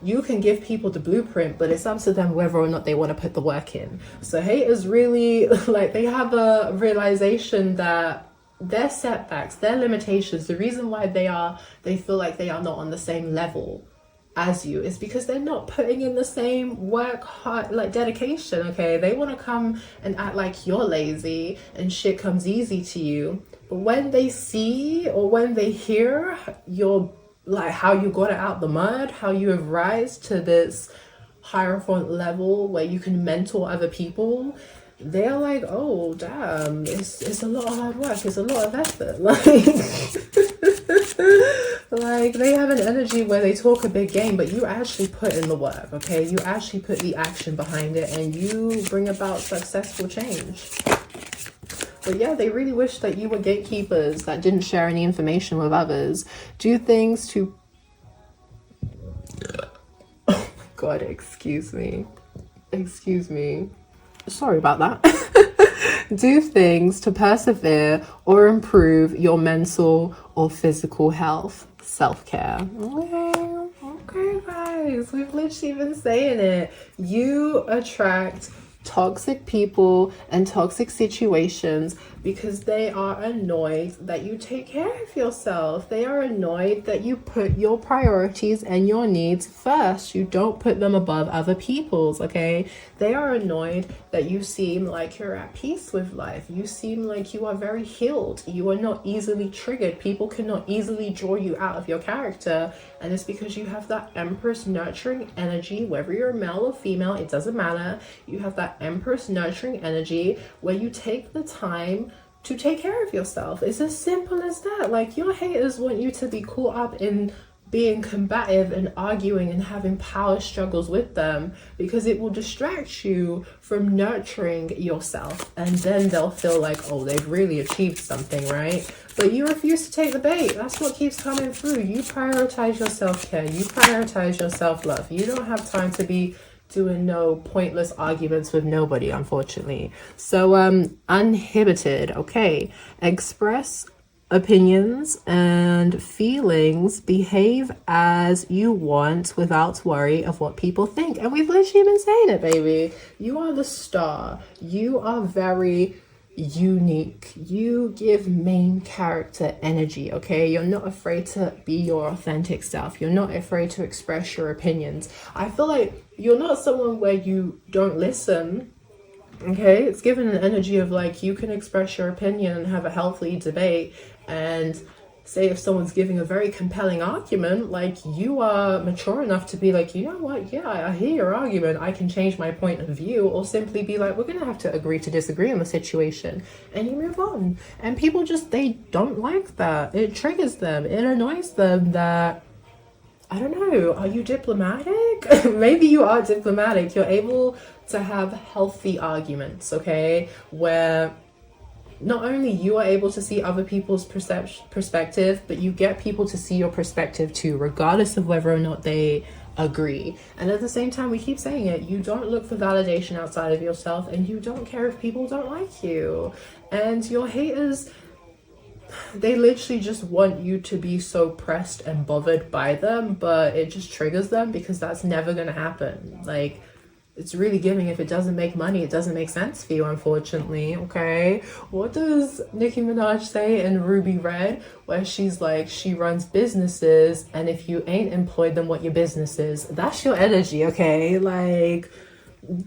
Speaker 1: you can give people the blueprint, but it's up to them whether or not they want to put the work in. So haters really, like, they have a realization that their setbacks, their limitations, the reason why they feel like they are not on the same level as you is because they're not putting in the same work, hard, like, dedication, okay? They want to come and act like you're lazy and shit comes easy to you. But when they see or when they hear your, like, how you got it out the mud, how you have rise to this hierophant level where you can mentor other people, they're like, oh damn, it's a lot of hard work, it's a lot of effort. Like they have an energy where they talk a big game, but you actually put in the work, okay? You actually put the action behind it, and you bring about successful change. But yeah, they really wish that you were gatekeepers that didn't share any information with others. Do things to... Oh my God, excuse me. Sorry about that. Do things to persevere or improve your mental or physical health. Self-care. Okay, guys, we've literally been saying it. You attract toxic people and toxic situations because they are annoyed that you take care of yourself. They are annoyed that you put your priorities and your needs first. You don't put them above other people's, okay? They are annoyed that you seem like you're at peace with life. You seem like you are very healed. You are not easily triggered. People cannot easily draw you out of your character. And it's because you have that Empress nurturing energy, whether you're male or female, it doesn't matter. You have that Empress nurturing energy where you take the time to take care of yourself. It's as simple as that. Like, your haters want you to be caught up in being combative and arguing and having power struggles with them, because it will distract you from nurturing yourself, and then they'll feel like, oh, they've really achieved something, right? But you refuse to take the bait. That's what keeps coming through. You prioritize your self-care. You prioritize your self-love. You don't have time to be doing no pointless arguments with nobody, unfortunately. So uninhibited, okay? Express opinions and feelings, behave as you want without worry of what people think. And we've literally been saying it, baby. You are the star. You are very unique. You give main character energy, okay? You're not afraid to be your authentic self. You're not afraid to express your opinions. I feel like you're not someone where you don't listen, okay? It's given an energy of like, you can express your opinion and have a healthy debate, and say if someone's giving a very compelling argument, like, you are mature enough to be like, you know what, yeah, I hear your argument, I can change my point of view, or simply be like, we're gonna have to agree to disagree on the situation, and you move on. And people just, they don't like that. It triggers them, it annoys them that, I don't know, are you diplomatic? Maybe you are diplomatic. You're able to have healthy arguments, okay, where not only you are able to see other people's perspective, but you get people to see your perspective too, regardless of whether or not they agree. And at the same time, we keep saying it, you don't look for validation outside of yourself, and you don't care if people don't like you. And your haters, they literally just want you to be so pressed and bothered by them, but it just triggers them because that's never going to happen. Like, it's really giving, if it doesn't make money, it doesn't make sense for you, unfortunately. Okay, what does Nicki Minaj say in Ruby Red, where she's like, she runs businesses, and if you ain't employed, then what your business is? That's your energy. Okay, like,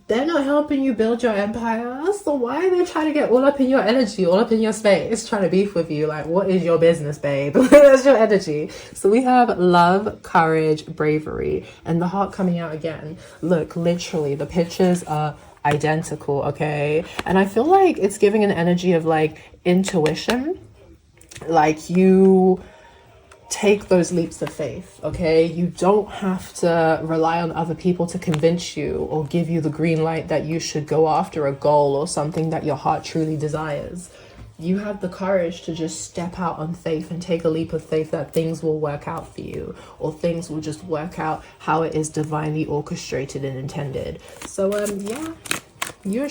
Speaker 1: they're not helping you build your empire, so why are they trying to get all up in your energy, all up in your space, trying to beef with you? Like, what is your business, babe? That's your energy. So we have love, courage, bravery, and the heart coming out again. Look, literally, the pictures are identical, okay? And I feel like it's giving an energy of like intuition, like you take those leaps of faith. Okay, you don't have to rely on other people to convince you or give you the green light that you should go after a goal or something that your heart truly desires. You have the courage to just step out on faith and take a leap of faith that things will work out for you, or things will just work out how it is divinely orchestrated and intended. So yeah, you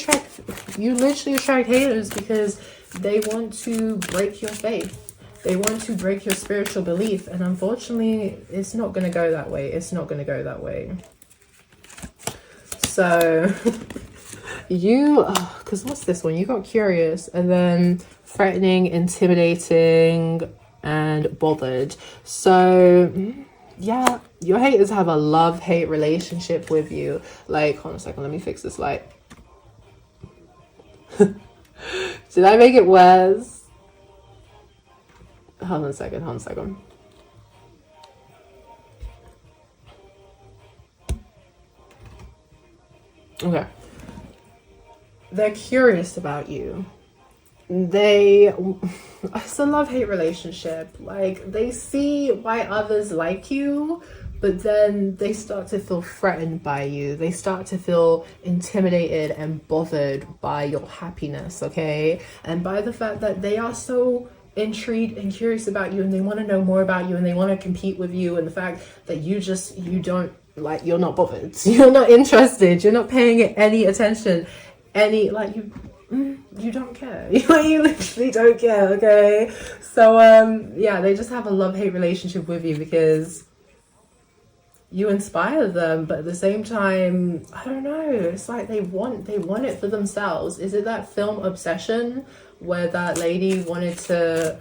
Speaker 1: literally attract haters because they want to break your faith. They want to break your spiritual belief, and unfortunately, it's not going to go that way. It's not going to go that way. So, because what's this one? You got curious, and then threatening, intimidating, and bothered. So, yeah, your haters have a love-hate relationship with you. Like, hold on a second, let me fix this light. Did I make it worse? Hold on a second. Okay. They're curious about you. It's a love-hate relationship. Like, they see why others like you, but then they start to feel threatened by you. They start to feel intimidated and bothered by your happiness, okay? And by the fact that they are so intrigued and curious about you, and they want to know more about you, and they want to compete with you, and the fact that you don't, like, you're not bothered, you're not interested, you're not paying it any attention, you don't care. You literally don't care, okay? So yeah, they just have a love-hate relationship with you because you inspire them, but at the same time, I don't know, it's like they want it for themselves. Is it that film Obsession where that lady wanted to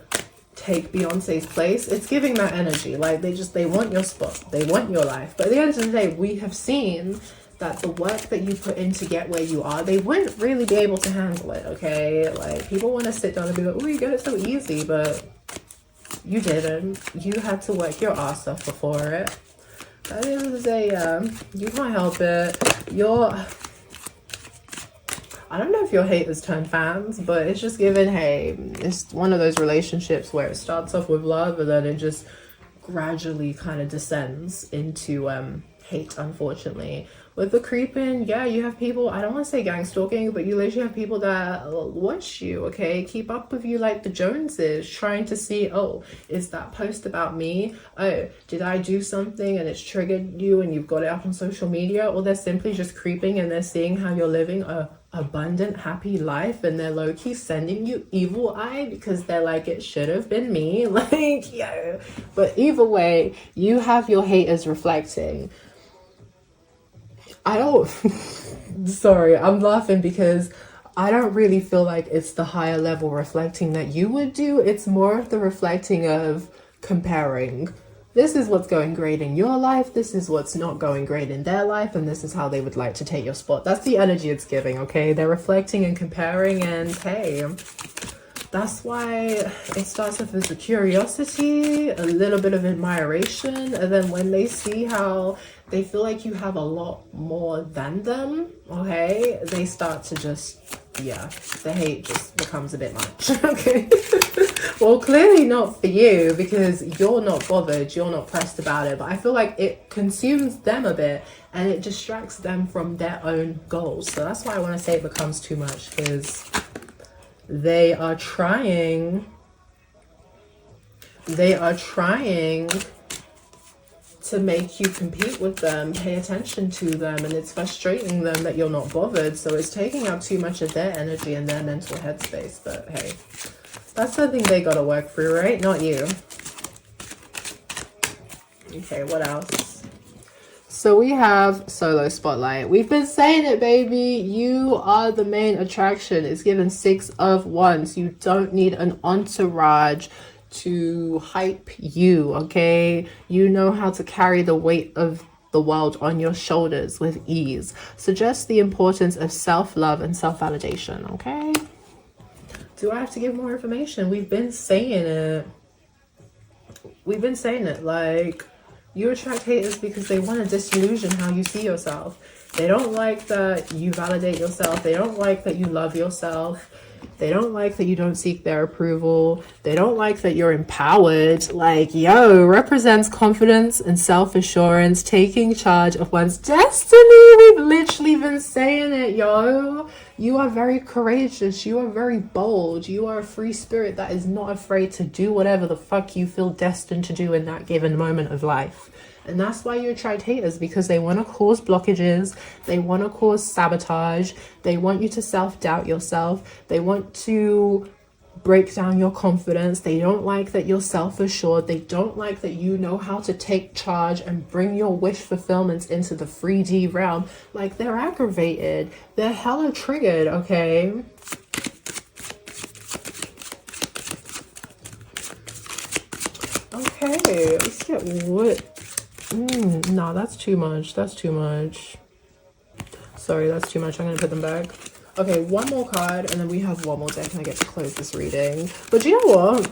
Speaker 1: take Beyonce's place? It's giving that energy. Like, they want your spot, they want your life, but at the end of the day, we have seen that the work that you put in to get where you are, they wouldn't really be able to handle it, okay? Like, people want to sit down and be like, oh, you get it so easy, but you didn't. You had to work your ass off before it. At the end of the day, you can't help it. I don't know if your haters turn fans, but it's just given, hey, it's one of those relationships where it starts off with love and then it just gradually kind of descends into hate, unfortunately. With the creeping, yeah, you have people, I don't want to say gang stalking, but you literally have people that watch you, okay? Keep up with you like the Joneses, trying to see, oh, is that post about me? Oh, did I do something and it's triggered you and you've got it up on social media? Or they're simply just creeping and they're seeing how you're living a abundant, happy life, and they're low-key sending you evil eye because they're like, it should have been me. Like, yo. But either way, you have your haters reflecting. Sorry, I'm laughing because I don't really feel like it's the higher level reflecting that you would do. It's more of the reflecting of comparing. This is what's going great in your life, this is what's not going great in their life, and this is how they would like to take your spot. That's the energy it's giving, okay? They're reflecting and comparing, and hey, that's why it starts off as a curiosity, a little bit of admiration, and then when they see how they feel like you have a lot more than them, okay, they start to just, yeah, the hate just becomes a bit much, okay? Well, clearly not for you because you're not bothered, you're not pressed about it, but I feel like it consumes them a bit and it distracts them from their own goals. So that's why I want to say it becomes too much, because they are trying to make you compete with them, pay attention to them, and it's frustrating them that you're not bothered. So it's taking up too much of their energy and their mental headspace. But hey, That's something they gotta work through, right? Not you. Okay, what else? So we have solo spotlight. We've been saying it, baby. You are the main attraction. It's given 6 of Wands. You don't need an entourage to hype you, okay? You know how to carry the weight of the world on your shoulders with ease. Suggests the importance of self-love and self-validation, okay? Do I have to give more information? We've been saying it. We've been saying it. Like, you attract haters because they want to disillusion how you see yourself. They don't like that you validate yourself. They don't like that you love yourself. They don't like that you don't seek their approval. They don't like that you're empowered. Like, yo, represents confidence and self-assurance, taking charge of one's destiny. We've literally been saying it, yo. You are very courageous. You are very bold. You are a free spirit that is not afraid to do whatever the fuck you feel destined to do in that given moment of life. And that's why you attract haters, because they want to cause blockages. They want to cause sabotage. They want you to self-doubt yourself. They want to break down your confidence. They don't like that you're self-assured. They don't like that you know how to take charge and bring your wish fulfillments into the 3D realm. Like, they're aggravated. They're hella triggered, okay? Okay, let's get what... no, that's too much. That's too much. Sorry, that's too much. I'm going to put them back. Okay, one more card, and then we have one more deck, and I get to close this reading. But you know what?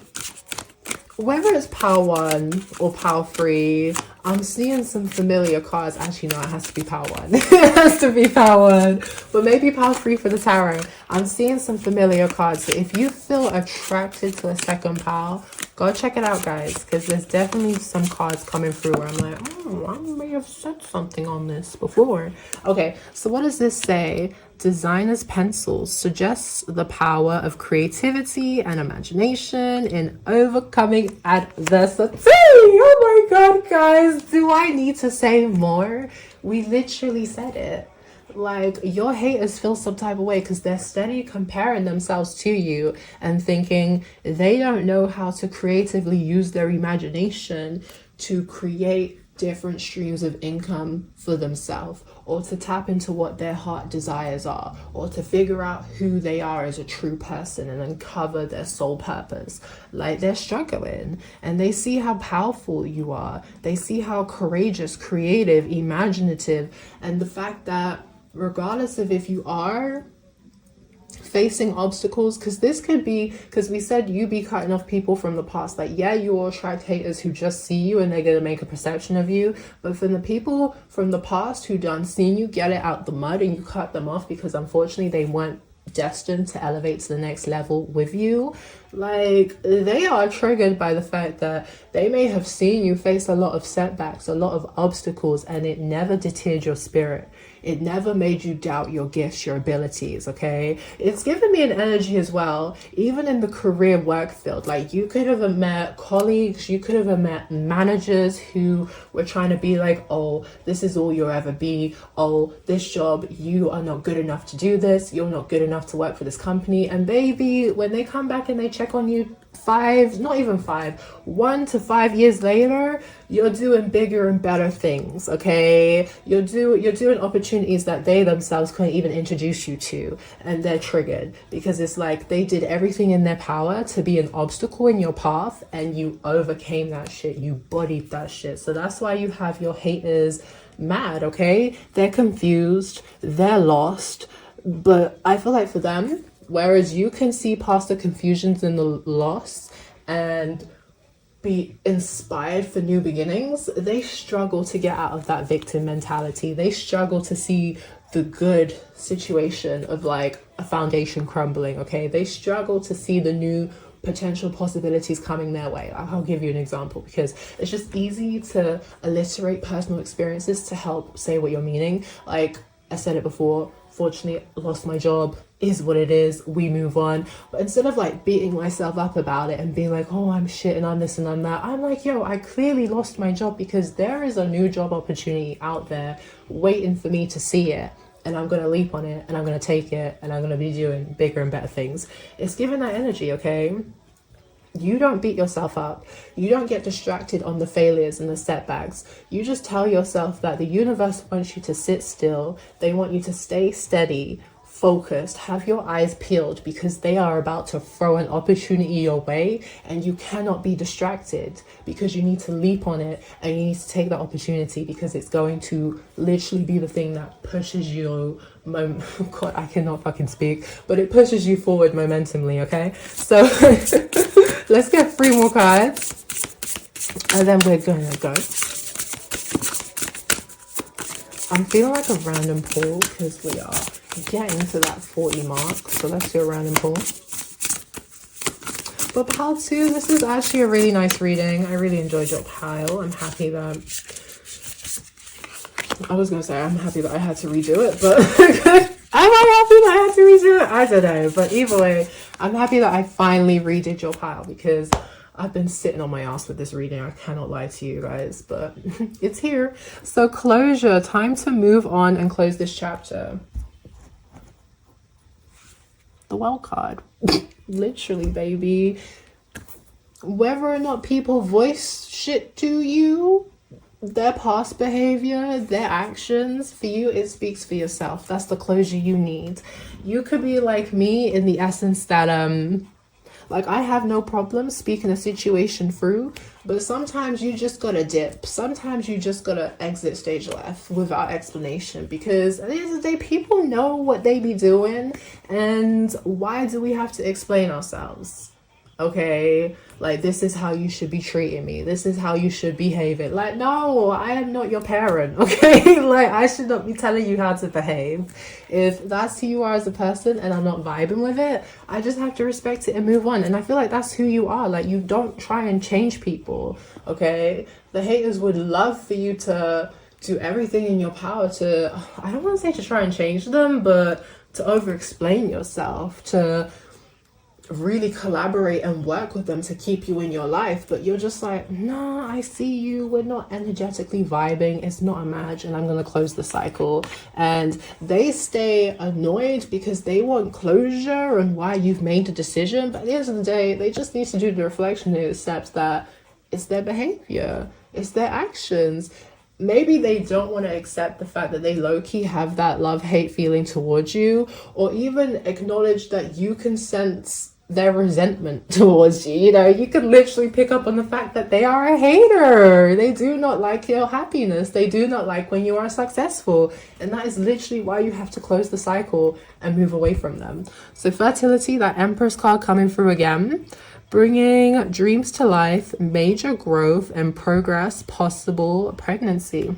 Speaker 1: Whether it's Power 1 or Power 3, I'm seeing some familiar cards. Actually, no, it has to be Power 1. It has to be Power 1. But maybe Power 3 for the tarot. I'm seeing some familiar cards. So if you feel attracted to a second Power, go check it out, guys. Because there's definitely some cards coming through where I'm like, oh, I may have said something on this before. Okay, so what does this say? Designer's pencils suggests the power of creativity and imagination in overcoming adversity. Oh my god, guys, do I need to say more? We literally said it. Like, your haters feel some type of way because they're steady comparing themselves to you and thinking they don't know how to creatively use their imagination to create different streams of income for themselves, or to tap into what their heart desires are, or to figure out who they are as a true person and uncover their soul purpose. Like, they're struggling, and they see how powerful you are. They see how courageous, creative, imaginative, and the fact that regardless of if you are facing obstacles, because this could be, because we said you be cutting off people from the past. Like, yeah, you will attract haters who just see you and they're going to make a perception of you, but from the people from the past who done seen you get it out the mud and you cut them off because unfortunately they weren't destined to elevate to the next level with you, like, they are triggered by the fact that they may have seen you face a lot of setbacks, a lot of obstacles, and it never deterred your spirit. It never made you doubt your gifts, your abilities, okay? It's given me an energy as well, even in the career work field. Like, you could have met colleagues, you could have met managers who were trying to be like, oh, this is all you'll ever be. Oh, this job, you are not good enough to do this. You're not good enough to work for this company. And baby, when they come back and they check on you 1 to 5 years later, you're doing bigger and better things, okay? You're doing opportunities that they themselves couldn't even introduce you to, and they're triggered because it's like they did everything in their power to be an obstacle in your path, and you overcame that shit. You bodied that shit. So that's why you have your haters mad, okay? They're confused, they're lost, but I feel like for them, whereas you can see past the confusions and the loss and be inspired for new beginnings, they struggle to get out of that victim mentality. They struggle to see the good situation of like a foundation crumbling, okay? They struggle to see the new potential possibilities coming their way. I'll give you an example because it's just easy to alliterate personal experiences to help say what you're meaning. Like I said it before, fortunately, lost my job, is what it is, we move on. But instead of like beating myself up about it and being like, oh, I'm shit and I'm this and I'm that, I'm like, yo, I clearly lost my job because there is a new job opportunity out there waiting for me to see it, and I'm gonna leap on it and I'm gonna take it and I'm gonna be doing bigger and better things. It's giving that energy, okay? You don't beat yourself up. You don't get distracted on the failures and the setbacks. You just tell yourself that the universe wants you to sit still. They want you to stay steady, focused, have your eyes peeled, because they are about to throw an opportunity your way, and you cannot be distracted, because you need to leap on it and you need to take that opportunity, because it's going to literally be the thing that pushes you God, I cannot fucking speak, but it pushes you forward momentumly. Okay, so let's get 3 more cards and then we're gonna go. I'm feeling like a random pull because we are getting to that 40 mark, so let's do a random pull. But pile 2, this is actually a really nice reading. I really enjoyed your pile. I'm happy that I'm happy that I had to redo it, but am I happy that I had to redo it? I don't know, but either way, I'm happy that I finally redid your pile, because I've been sitting on my ass with this reading. I cannot lie to you guys, but it's here. So closure, time to move on and close this chapter. The Well card. Literally, baby. Whether or not people voice shit to you, their past behavior, their actions, for you, it speaks for yourself. That's the closure you need. You could be like me in the essence that like, I have no problem speaking a situation through, but sometimes you just gotta dip. Sometimes you just gotta exit stage left without explanation, because at the end of the day, people know what they be doing, and why do we have to explain ourselves? Okay, like, this is how you should be treating me, this is how you should behave it. Like, no, I am not your parent, okay? Like, I should not be telling you how to behave. If that's who you are as a person and I'm not vibing with it, I just have to respect it and move on. And I feel like that's who you are. Like, you don't try and change people, okay? The haters would love for you to do everything in your power to, I don't want to say to try and change them, but to over explain yourself, to really collaborate and work with them to keep you in your life. But you're just like, no, I see you, we're not energetically vibing, it's not a match, and I'm gonna close the cycle. And they stay annoyed because they want closure and why you've made the decision, but at the end of the day, they just need to do the reflection and accept that it's their behavior, it's their actions. Maybe they don't want to accept the fact that they low-key have that love-hate feeling towards you, or even acknowledge that you can sense their resentment towards you. You know, you can literally pick up on the fact that they are a hater. They do not like your happiness. They do not like when you are successful. And that is literally why you have to close the cycle and move away from them. So fertility, that Empress card coming through again, bringing dreams to life, major growth and progress, possible pregnancy.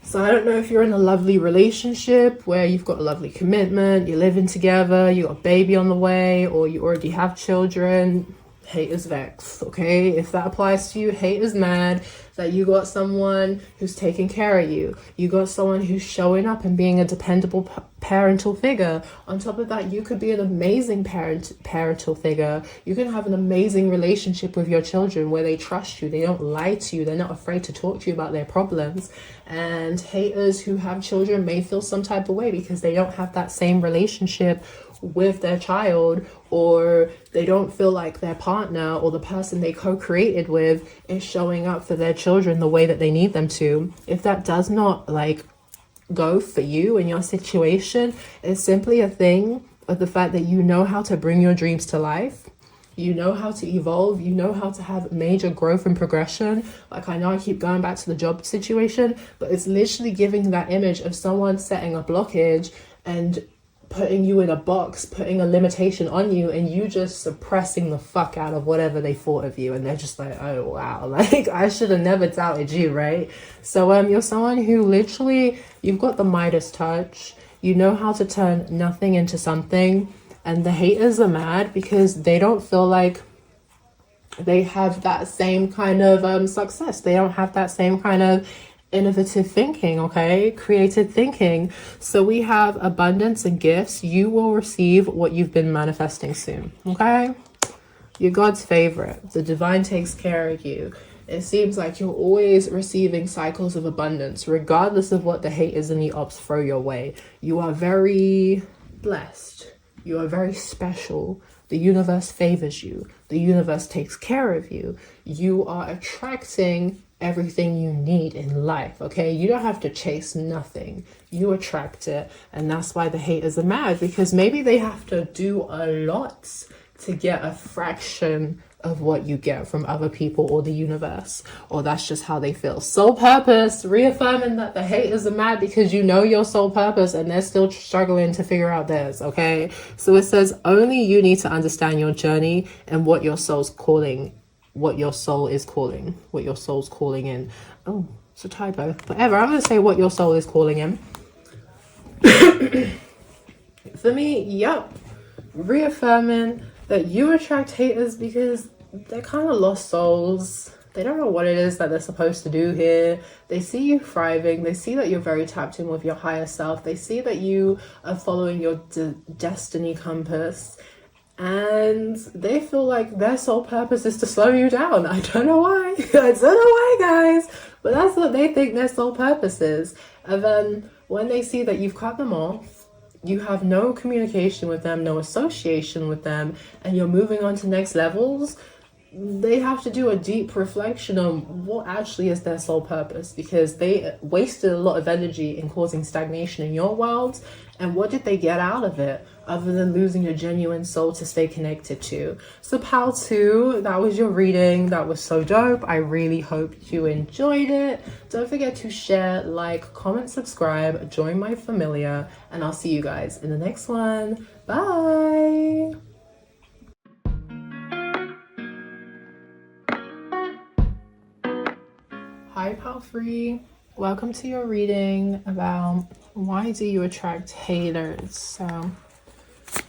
Speaker 1: So I don't know if you're in a lovely relationship where you've got a lovely commitment, you're living together, you got a baby on the way, or you already have children. Haters vex, okay? If that applies to you, haters mad that you got someone who's taking care of you. You got someone who's showing up and being a dependable parental figure. On top of that, you could be an amazing parental figure. You can have an amazing relationship with your children where they trust you, they don't lie to you, they're not afraid to talk to you about their problems. And haters who have children may feel some type of way because they don't have that same relationship with their child, or they don't feel like their partner or the person they co-created with is showing up for their children the way that they need them to. If that does not like go for you in your situation, it's simply a thing of the fact that you know how to bring your dreams to life. You know how to evolve, you know how to have major growth and progression. Like, I know I keep going back to the job situation, but it's literally giving that image of someone setting a blockage and putting you in a box, putting a limitation on you, and you just suppressing the fuck out of whatever they thought of you. And they're just like, oh wow, like, I should have never doubted you, right? So you're someone who literally, you've got the Midas touch. You know how to turn nothing into something. And the haters are mad because they don't feel like they have that same kind of success. They don't have that same kind of innovative thinking, okay? Creative thinking. So we have abundance and gifts. You will receive what you've been manifesting soon, okay? You're God's favorite. The divine takes care of you. It seems like you're always receiving cycles of abundance, regardless of what the haters and the ops throw your way. You are very blessed. You are very special. The universe favors you. The universe takes care of you. You are attracting everything you need in life, okay? You don't have to chase nothing. You attract it. And that's why the haters are mad, because maybe they have to do a lot to get a fraction of what you get from other people or the universe, or that's just how they feel. Soul purpose, reaffirming that the haters are mad because you know your soul purpose and they're still struggling to figure out theirs, okay? So it says only you need to understand your journey and what your soul's calling, what your soul is calling, what your soul's calling in. Oh, it's a typo. Whatever, I'm gonna say what your soul is calling in. For me, yep, reaffirming that you attract haters because they're kind of lost souls. They don't know what it is that they're supposed to do here. They see you thriving. They see that you're very tapped in with your higher self. They see that you are following your destiny compass. And they feel like their sole purpose is to slow you down. I don't know why. I don't know why, guys. But that's what they think their sole purpose is. And then when they see that you've cut them off, you have no communication with them, no association with them, and you're moving on to next levels, they have to do a deep reflection on what actually is their sole purpose, because they wasted a lot of energy in causing stagnation in your world. And what did they get out of it other than losing your genuine soul to stay connected to? So pal 2, that was your reading. That was so dope. I really hope you enjoyed it. Don't forget to share, like, comment, subscribe, join my familia, and I'll see you guys in the next one. Bye. Hi pal 3, welcome to your reading about why do you attract haters. So I'm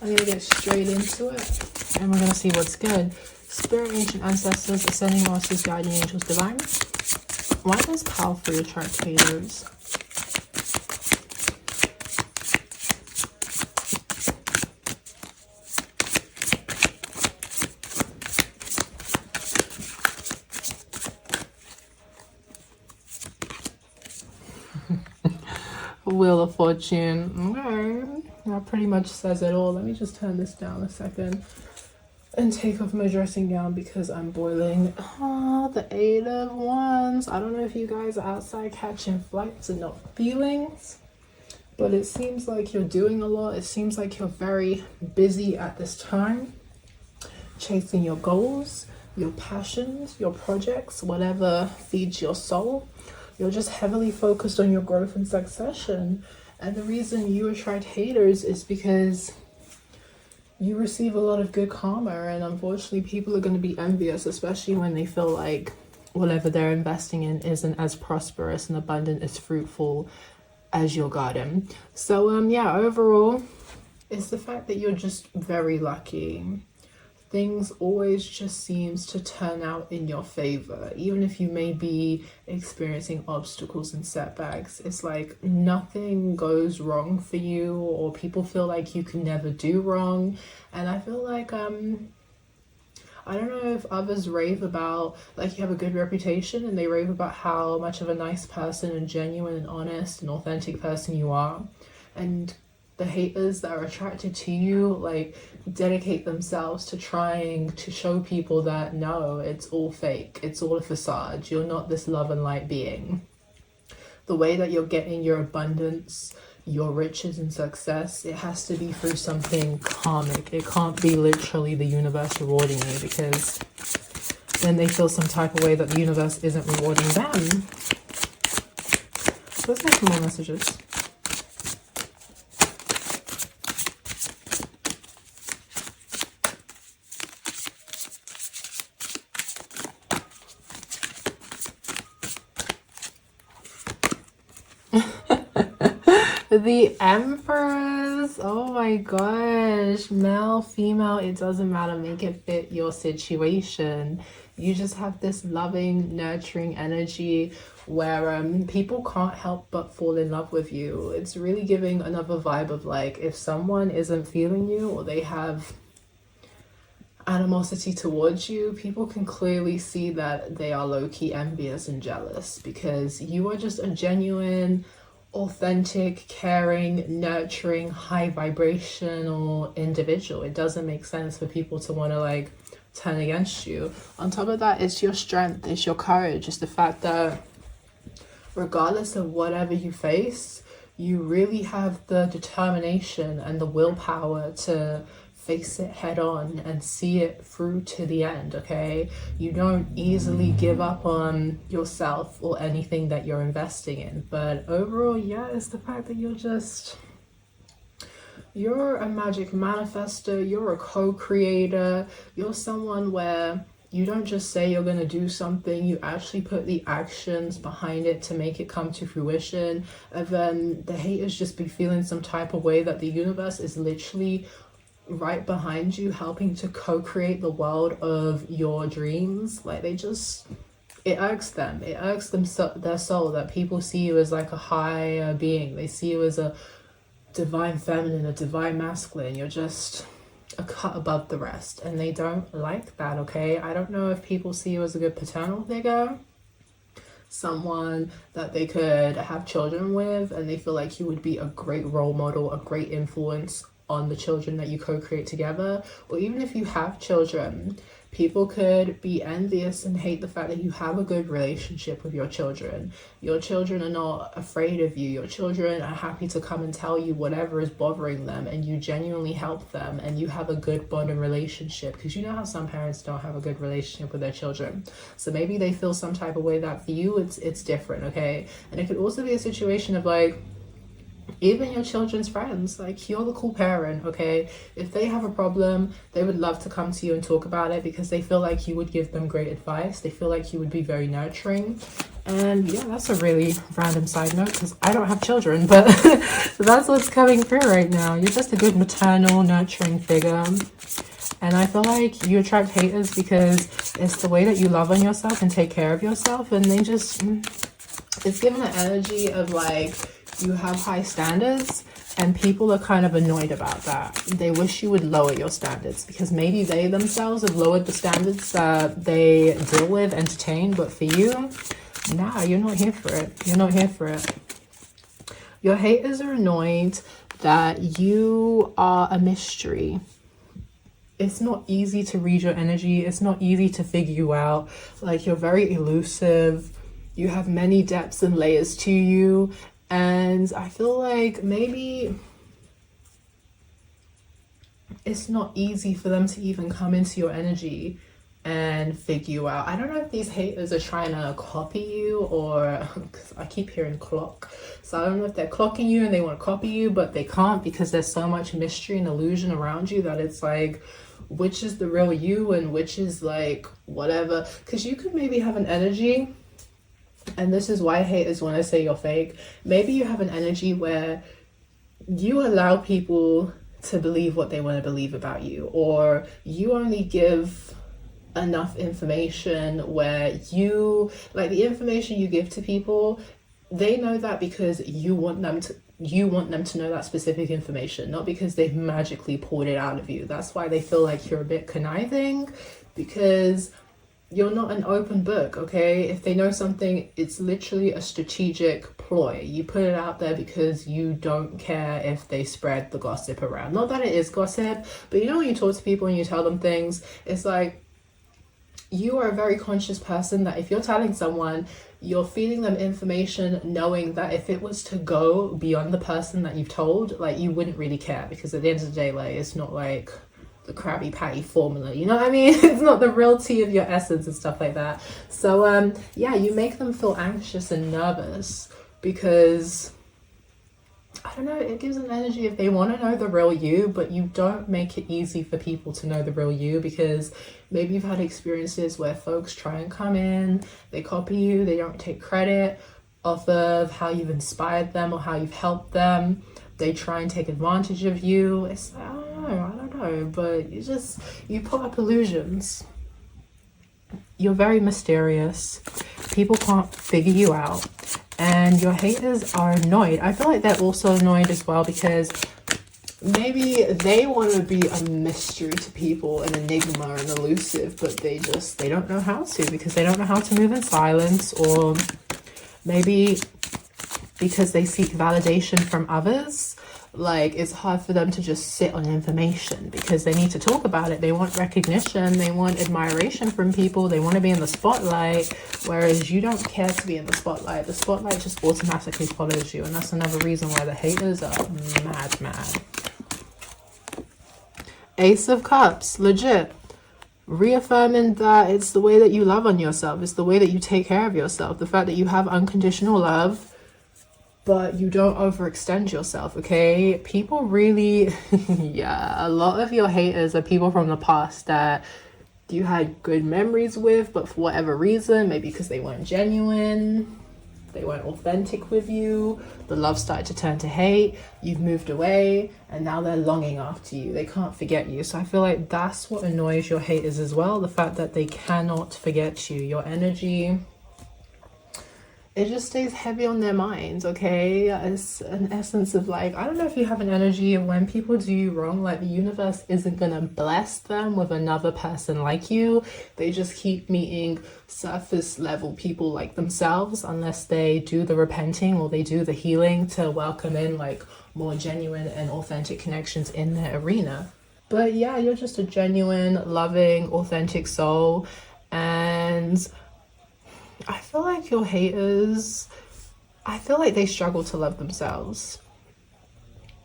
Speaker 1: gonna get straight into it and we're gonna see what's good. Spirit, ancient ancestors, ascending masters, guardian angels, divine, why does pal 3 attract haters? Wheel of Fortune. Okay, that pretty much says it all. Let me just turn this down a second and take off my dressing gown because I'm boiling. Oh, the 8 of Wands. I don't know if you guys are outside catching flights and not feelings, but it seems like you're doing a lot. It seems like you're very busy at this time, chasing your goals, your passions, your projects, whatever feeds your soul. You're just heavily focused on your growth and succession. And the reason you attract haters is because you receive a lot of good karma. And unfortunately, people are going to be envious, especially when they feel like whatever they're investing in isn't as prosperous and abundant, as fruitful as your garden. So, yeah, overall, it's the fact that you're just very lucky. Things always just seems to turn out in your favor. Even if you may be experiencing obstacles and setbacks, it's like nothing goes wrong for you, or people feel like you can never do wrong. And I feel like I don't know if others rave about, like, you have a good reputation and they rave about how much of a nice person and genuine and honest and authentic person you are. And the haters that are attracted to you, like, dedicate themselves to trying to show people that no, it's all fake, it's all a facade, you're not this love and light being. The way that you're getting your abundance, your riches and success, it has to be through something karmic. It can't be literally the universe rewarding you, because then they feel some type of way that the universe isn't rewarding them. So let's get some more messages. The Empress. Oh my gosh. Male, female, it doesn't matter. Make it fit your situation. You just have this loving, nurturing energy where people can't help but fall in love with you. It's really giving another vibe of, like, if someone isn't feeling you or they have animosity towards you, people can clearly see that they are low-key envious and jealous, because you are just a genuine, authentic, caring, nurturing, high vibrational individual. It doesn't make sense for people to want to like turn against you. On top of that, it's your strength, it's your courage, it's the fact that regardless of whatever you face, you really have the determination and the willpower to face it head on and see it through to the end, okay? You don't easily give up on yourself or anything that you're investing in. But overall, yeah, it's the fact that you're a magic manifester, you're a co-creator, you're someone where you don't just say you're going to do something, you actually put the actions behind it to make it come to fruition. And then the haters just be feeling some type of way that the universe is literally right behind you, helping to co-create the world of your dreams. Like it irks them their soul that people see you as like a higher being. They see you as a divine feminine, a divine masculine. You're just a cut above the rest, and they don't like that, okay? I don't know if people see you as a good paternal figure, someone that they could have children with, and they feel like you would be a great role model, a great influence on the children that you co-create together. Or even if you have children, people could be envious and hate the fact that you have a good relationship with your children. Your children are not afraid of you. Your children are happy to come and tell you whatever is bothering them, and you genuinely help them, and you have a good bond and relationship. Because you know how some parents don't have a good relationship with their children, so maybe they feel some type of way that for you it's different, okay? And it could also be a situation of like, even your children's friends, like you're the cool parent, okay? If they have a problem, they would love to come to you and talk about it because they feel like you would give them great advice. They feel like you would be very nurturing. And yeah, that's a really random side note because I don't have children, but that's what's coming through right now. You're just a good maternal, nurturing figure. And I feel like you attract haters because it's the way that you love on yourself and take care of yourself. And they just, it's given an energy of like, you have high standards, and people are kind of annoyed about that. They wish you would lower your standards because maybe they themselves have lowered the standards that they deal with, entertain. But for you, nah, you're not here for it. You're not here for it. Your haters are annoyed that you are a mystery. It's not easy to read your energy. It's not easy to figure you out. Like, you're very elusive. You have many depths and layers to you. And I feel like maybe it's not easy for them to even come into your energy and figure you out. I don't know if these haters are trying to copy you, or because I keep hearing clock. So I don't know if they're clocking you and they want to copy you, but they can't because there's so much mystery and illusion around you that it's like, which is the real you and which is like whatever. Because you could maybe have an energy, and this is why haters want to say you're fake. Maybe you have an energy where you allow people to believe what they want to believe about you, or you only give enough information where you, like the information you give to people, they know that because you want them to know that specific information, not because they've magically pulled it out of you. That's why they feel like you're a bit conniving, because you're not an open book, okay? If they know something, it's literally a strategic ploy. You put it out there because you don't care if they spread the gossip around. Not that it is gossip, but you know when you talk to people and you tell them things, it's like you are a very conscious person that if you're telling someone, you're feeding them information knowing that if it was to go beyond the person that you've told, like you wouldn't really care, because at the end of the day, like it's not like the Krabby Patty formula, you know what I mean? It's not the real tea of your essence and stuff like that. So yeah, you make them feel anxious and nervous because, I don't know, it gives an energy if they want to know the real you, but you don't make it easy for people to know the real you, because maybe you've had experiences where folks try and come in, they copy you, they don't take credit off of how you've inspired them or how you've helped them. They try and take advantage of you. It's like, I don't know, but you put up illusions. You're very mysterious. People can't figure you out. And your haters are annoyed. I feel like they're also annoyed as well because maybe they want to be a mystery to people, an enigma and elusive, but they don't know how to, because they don't know how to move in silence. Or maybe because they seek validation from others. Like, it's hard for them to just sit on information because they need to talk about it. They want recognition, they want admiration from people, they want to be in the spotlight, whereas you don't care to be in the spotlight. The spotlight just automatically follows you, and that's another reason why the haters are mad. Ace of Cups, legit. Reaffirming that it's the way that you love on yourself, it's the way that you take care of yourself, the fact that you have unconditional love, but you don't overextend yourself, okay? People really, yeah, a lot of your haters are people from the past that you had good memories with, but for whatever reason, maybe because they weren't genuine, they weren't authentic with you, the love started to turn to hate, you've moved away, and now they're longing after you. They can't forget you. So I feel like that's what annoys your haters as well, the fact that they cannot forget you. Your energy, it just stays heavy on their minds, okay? It's an essence of like, I don't know if you have an energy of when people do you wrong, like the universe isn't gonna bless them with another person like you. They just keep meeting surface level people like themselves unless they do the repenting or they do the healing to welcome in like more genuine and authentic connections in their arena. But yeah, you're just a genuine, loving, authentic soul, and I feel like your haters, I feel like they struggle to love themselves.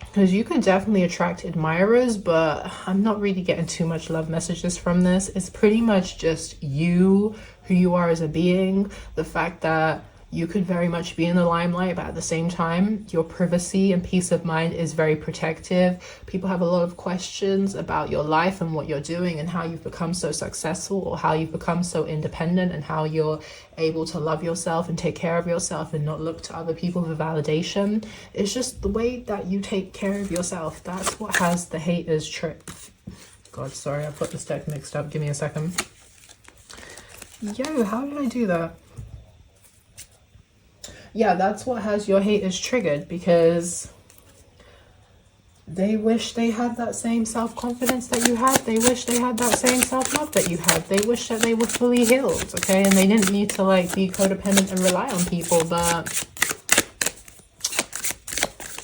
Speaker 1: Because you can definitely attract admirers, but I'm not really getting too much love messages from this. It's pretty much just you, who you are as a being, the fact that you could very much be in the limelight, but at the same time, your privacy and peace of mind is very protective. People have a lot of questions about your life and what you're doing and how you've become so successful or how you've become so independent and how you're able to love yourself and take care of yourself and not look to other people for validation. It's just the way that you take care of yourself. That's what has the haters God, sorry, I put this deck mixed up. Give me a second. Yo, how did I do that? Yeah, that's what has your haters triggered, because they wish they had that same self-confidence that you had. They wish they had that same self-love that you had. They wish that they were fully healed, okay? And they didn't need to like be codependent and rely on people, but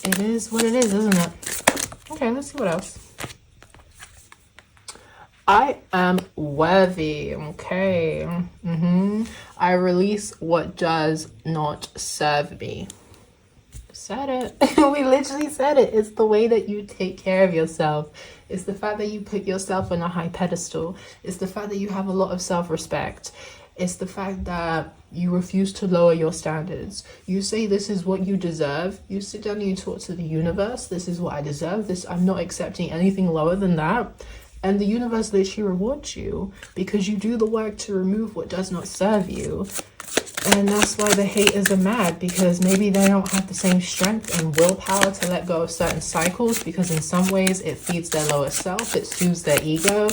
Speaker 1: it is what it is, isn't it? Okay, let's see what else. I am worthy, okay? I release what does not serve me. Said it. We literally said it. It's the way that you take care of yourself. It's the fact that you put yourself on a high pedestal. It's the fact that you have a lot of self-respect. It's the fact that you refuse to lower your standards. You say this is what you deserve. You sit down and you talk to the universe. This is what I deserve. This, I'm not accepting anything lower than that. And the universe literally rewards you because you do the work to remove what does not serve you. And that's why the haters are mad, because maybe they don't have the same strength and willpower to let go of certain cycles, because in some ways it feeds their lower self, it soothes their ego.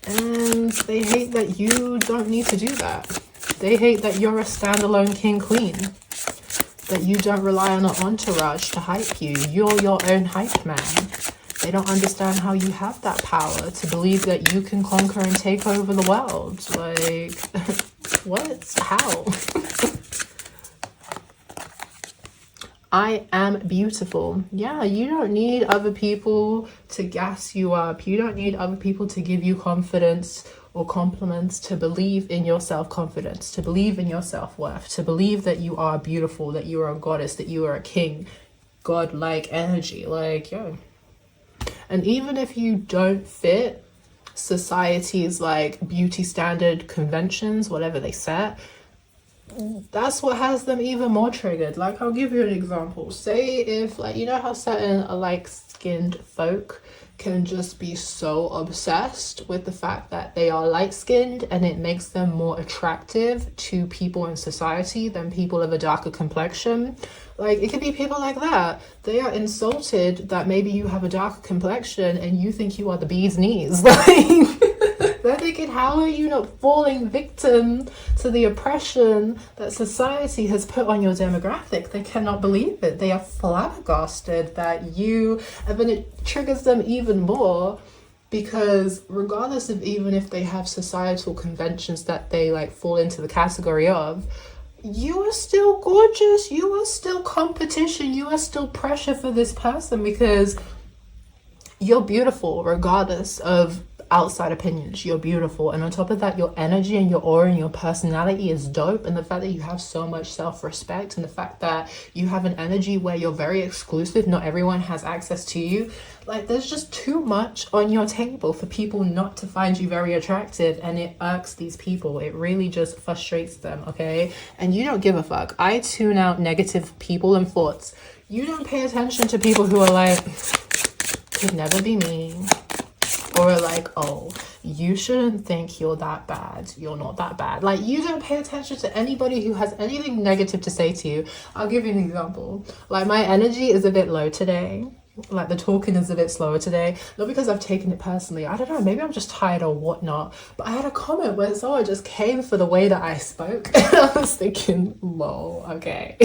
Speaker 1: And they hate that you don't need to do that. They hate that you're a standalone king queen, that you don't rely on an entourage to hype you. You're your own hype man. They don't understand how you have that power to believe that you can conquer and take over the world. Like, what? How? I am beautiful. Yeah, you don't need other people to gas you up. You don't need other people to give you confidence or compliments to believe in your self-confidence, to believe in your self-worth, to believe that you are beautiful, that you are a goddess, that you are a king, God-like energy. Like, yo. And even if you don't fit society's like beauty standard conventions, whatever they set, that's what has them even more triggered. Like, I'll give you an example. Say if, like, you know how certain light-skinned folk can just be so obsessed with the fact that they are light-skinned and it makes them more attractive to people in society than people of a darker complexion. Like, it could be people like that. They are insulted that maybe you have a darker complexion and you think you are the bee's knees. Like, they're thinking, how are you not falling victim to the oppression that society has put on your demographic? They cannot believe it. They are flabbergasted that you, and then it triggers them even more, because regardless of even if they have societal conventions that they like fall into the category of, you are still gorgeous. You are still competition. You are still pressure for this person because you're beautiful regardless of outside opinions. You're beautiful, and on top of that, your energy and your aura and your personality is dope. And the fact that you have so much self-respect, and the fact that you have an energy where you're very exclusive, not everyone has access to you. Like, there's just too much on your table for people not to find you very attractive, and it irks these people. It really just frustrates them, okay? And you don't give a fuck. I tune out negative people and thoughts. You don't pay attention to people who are like, could never be me, or like, oh, you shouldn't think you're that bad. You're not that bad. Like, you don't pay attention to anybody who has anything negative to say to you. I'll give you an example. Like, my energy is a bit low today. Like, the talking is a bit slower today. Not because I've taken it personally. I don't know. Maybe I'm just tired or whatnot. But I had a comment where someone just came for the way that I spoke. And I was thinking, lol, okay.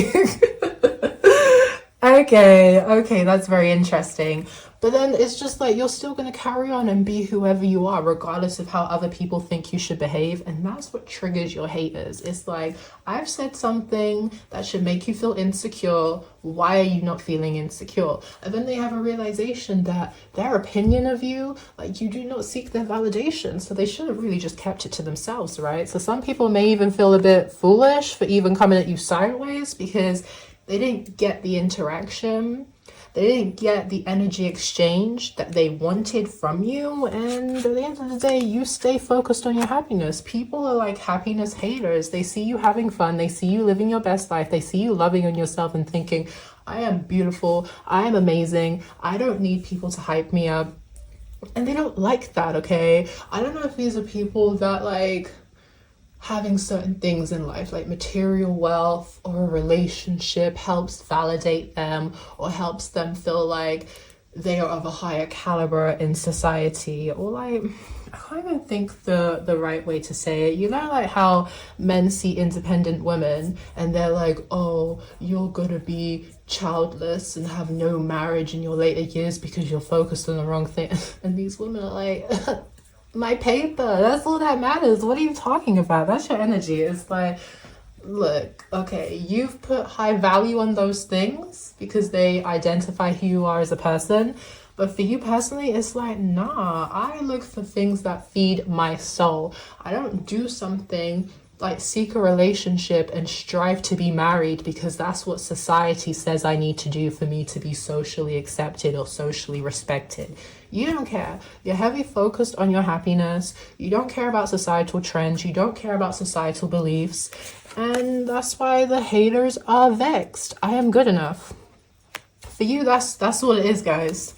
Speaker 1: Okay, that's very interesting. But then it's just like, you're still going to carry on and be whoever you are, regardless of how other people think you should behave. And that's what triggers your haters. It's like, I've said something that should make you feel insecure. Why are you not feeling insecure? And then they have a realization that their opinion of you, like, you do not seek their validation. So they should have really just kept it to themselves, right? So some people may even feel a bit foolish for even coming at you sideways because they didn't get the interaction. They didn't get the energy exchange that they wanted from you. And at the end of the day, you stay focused on your happiness. People are like happiness haters. They see you having fun. They see you living your best life. They see you loving on yourself and thinking, I am beautiful. I am amazing. I don't need people to hype me up. And they don't like that, okay? I don't know if these are people that like having certain things in life, like material wealth or a relationship, helps validate them or helps them feel like they are of a higher caliber in society. Or like, I can't even think the right way to say it. You know, like how men see independent women and they're like, oh, you're gonna be childless and have no marriage in your later years because you're focused on the wrong thing. And these women are like, my paper, that's all that matters. What are you talking about? That's your energy. It's like, look, okay, you've put high value on those things because they identify who you are as a person. But for you personally, it's like, nah, I look for things that feed my soul. I don't do something like seek a relationship and strive to be married because that's what society says I need to do for me to be socially accepted or socially respected. You don't care. You're heavily focused on your happiness. You don't care about societal trends. You don't care about societal beliefs. And that's why the haters are vexed. I am good enough. For you, that's what it is, guys.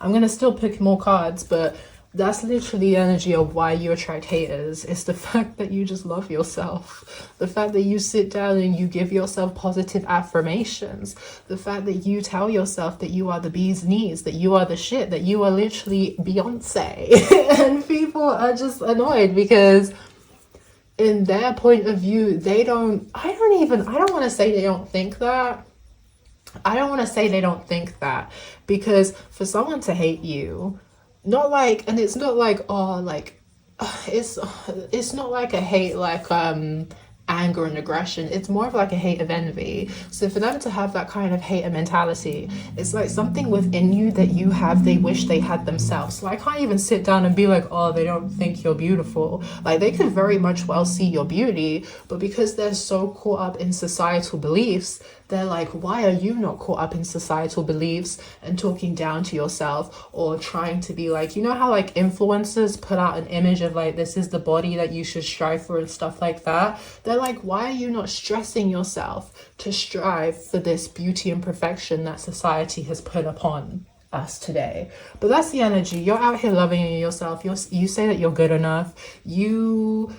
Speaker 1: I'm going to still pick more cards, but that's literally the energy of why you attract haters. It's the fact that you just love yourself. The fact that you sit down and you give yourself positive affirmations. The fact that you tell yourself that you are the bee's knees, that you are the shit, that you are literally Beyonce. And people are just annoyed because in their point of view, I don't want to say they don't think that. I don't want to say they don't think that, because for someone to hate you, not like, and it's not like, oh, like, it's not like a hate like anger and aggression. It's more of like a hate of envy. So for them to have that kind of hater mentality, it's like something within you that you have, they wish they had themselves. So I can't even sit down and be like, oh, they don't think you're beautiful. Like, they could very much well see your beauty, but because they're so caught up in societal beliefs, they're like, why are you not caught up in societal beliefs and talking down to yourself, or trying to be like, you know how like influencers put out an image of like, this is the body that you should strive for and stuff like that. They're like, why are you not stressing yourself to strive for this beauty and perfection that society has put upon us today? But that's the energy. You're out here loving yourself. You say that you're good enough. You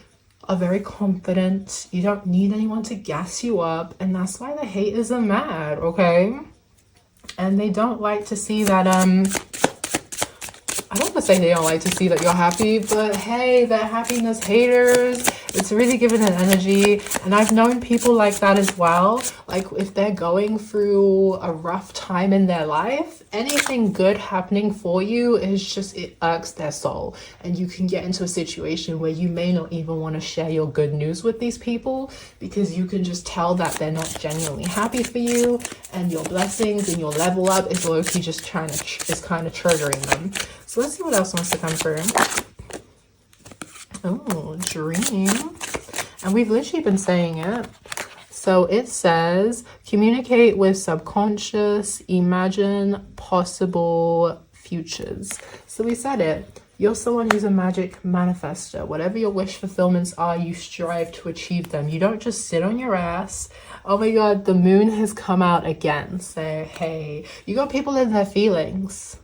Speaker 1: are very confident. You don't need anyone to gas you up, and that's why the haters are mad, okay? And they don't like to see that I don't want to say they don't like to see that you're happy, but hey, they're happiness haters. It's really giving an energy. And I've known people like that as well. Like if they're going through a rough time in their life, anything good happening for you is just, it irks their soul. And you can get into a situation where you may not even want to share your good news with these people, because you can just tell that they're not genuinely happy for you, and your blessings and your level up is low-key just trying to, is kind of triggering them. So let's see what else wants to come through. Oh, dream. And we've literally been saying it. So it says, communicate with subconscious, imagine possible futures. So we said it. You're someone who's a magic manifester. Whatever your wish fulfillments are, you strive to achieve them. You don't just sit on your ass. Oh my God, the moon has come out again. So, hey, you got people in their feelings.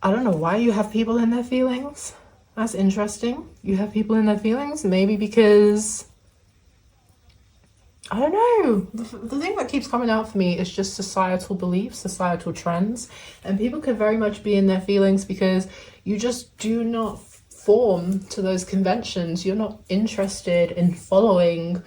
Speaker 1: I don't know why you have people in their feelings. That's interesting. You have people in their feelings. Maybe because, I don't know. The thing that keeps coming out for me is just societal beliefs, societal trends. And people could very much be in their feelings because you just do not form to those conventions. You're not interested in following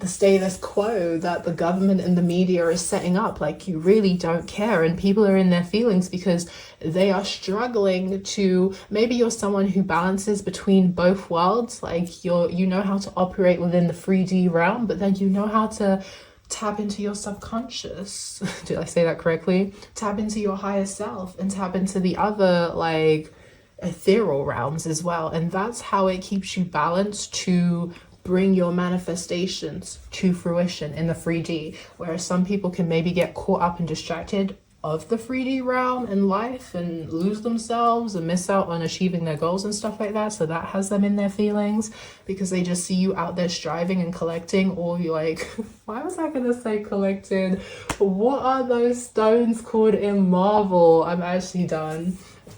Speaker 1: the status quo that the government and the media is setting up. Like, you really don't care, and people are in their feelings because they are struggling to, maybe you're someone who balances between both worlds. Like you know how to operate within the 3D realm, but then you know how to tap into your subconscious. Did I say that correctly? Tap into your higher self and tap into the other, like, ethereal realms as well. And that's how it keeps you balanced to bring your manifestations to fruition in the 3D, whereas some people can maybe get caught up and distracted of the 3D realm in life and lose themselves and miss out on achieving their goals and stuff like that. So that has them in their feelings because they just see you out there striving and collecting, or you like, why was I gonna say collected? What are those stones called in Marvel? I'm actually done.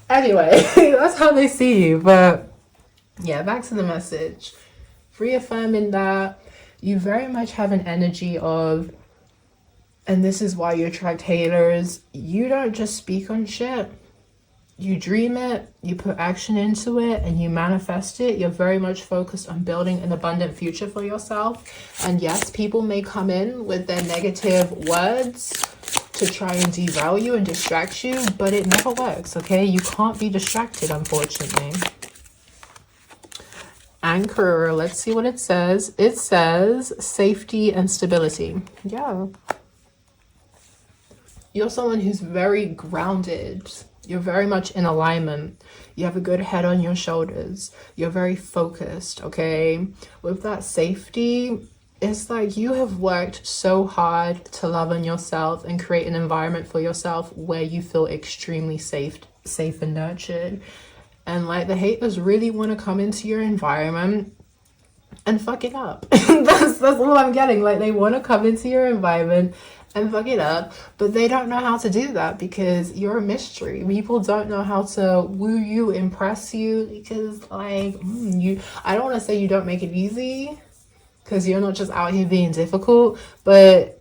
Speaker 1: Anyway, that's how they see you. But yeah, back to the message. Reaffirming that you very much have an energy of, and this is why you attract haters, you don't just speak on shit. You dream it, you put action into it, and you manifest it. You're very much focused on building an abundant future for yourself. And yes, people may come in with their negative words to try and derail you and distract you, but it never works, okay? You can't be distracted, unfortunately. Anchor, let's see what it says. It says safety and stability. Yeah. You're someone who's very grounded. You're very much in alignment. You have a good head on your shoulders. You're very focused, okay? With that safety, it's like you have worked so hard to love on yourself and create an environment for yourself where you feel extremely safe and nurtured. And like the haters really want to come into your environment and fuck it up. That's all I'm getting. Like, they want to come into your environment and fuck it up, but they don't know how to do that because you're a mystery. People don't know how to woo you, impress you, because like I don't want to say you don't make it easy, because you're not just out here being difficult, but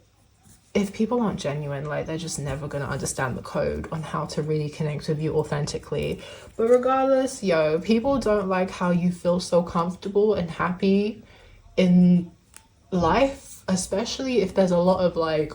Speaker 1: if people aren't genuine, like, they're just never gonna understand the code on how to really connect with you authentically. But regardless, yo, people don't like how you feel so comfortable and happy in life, especially if there's a lot of like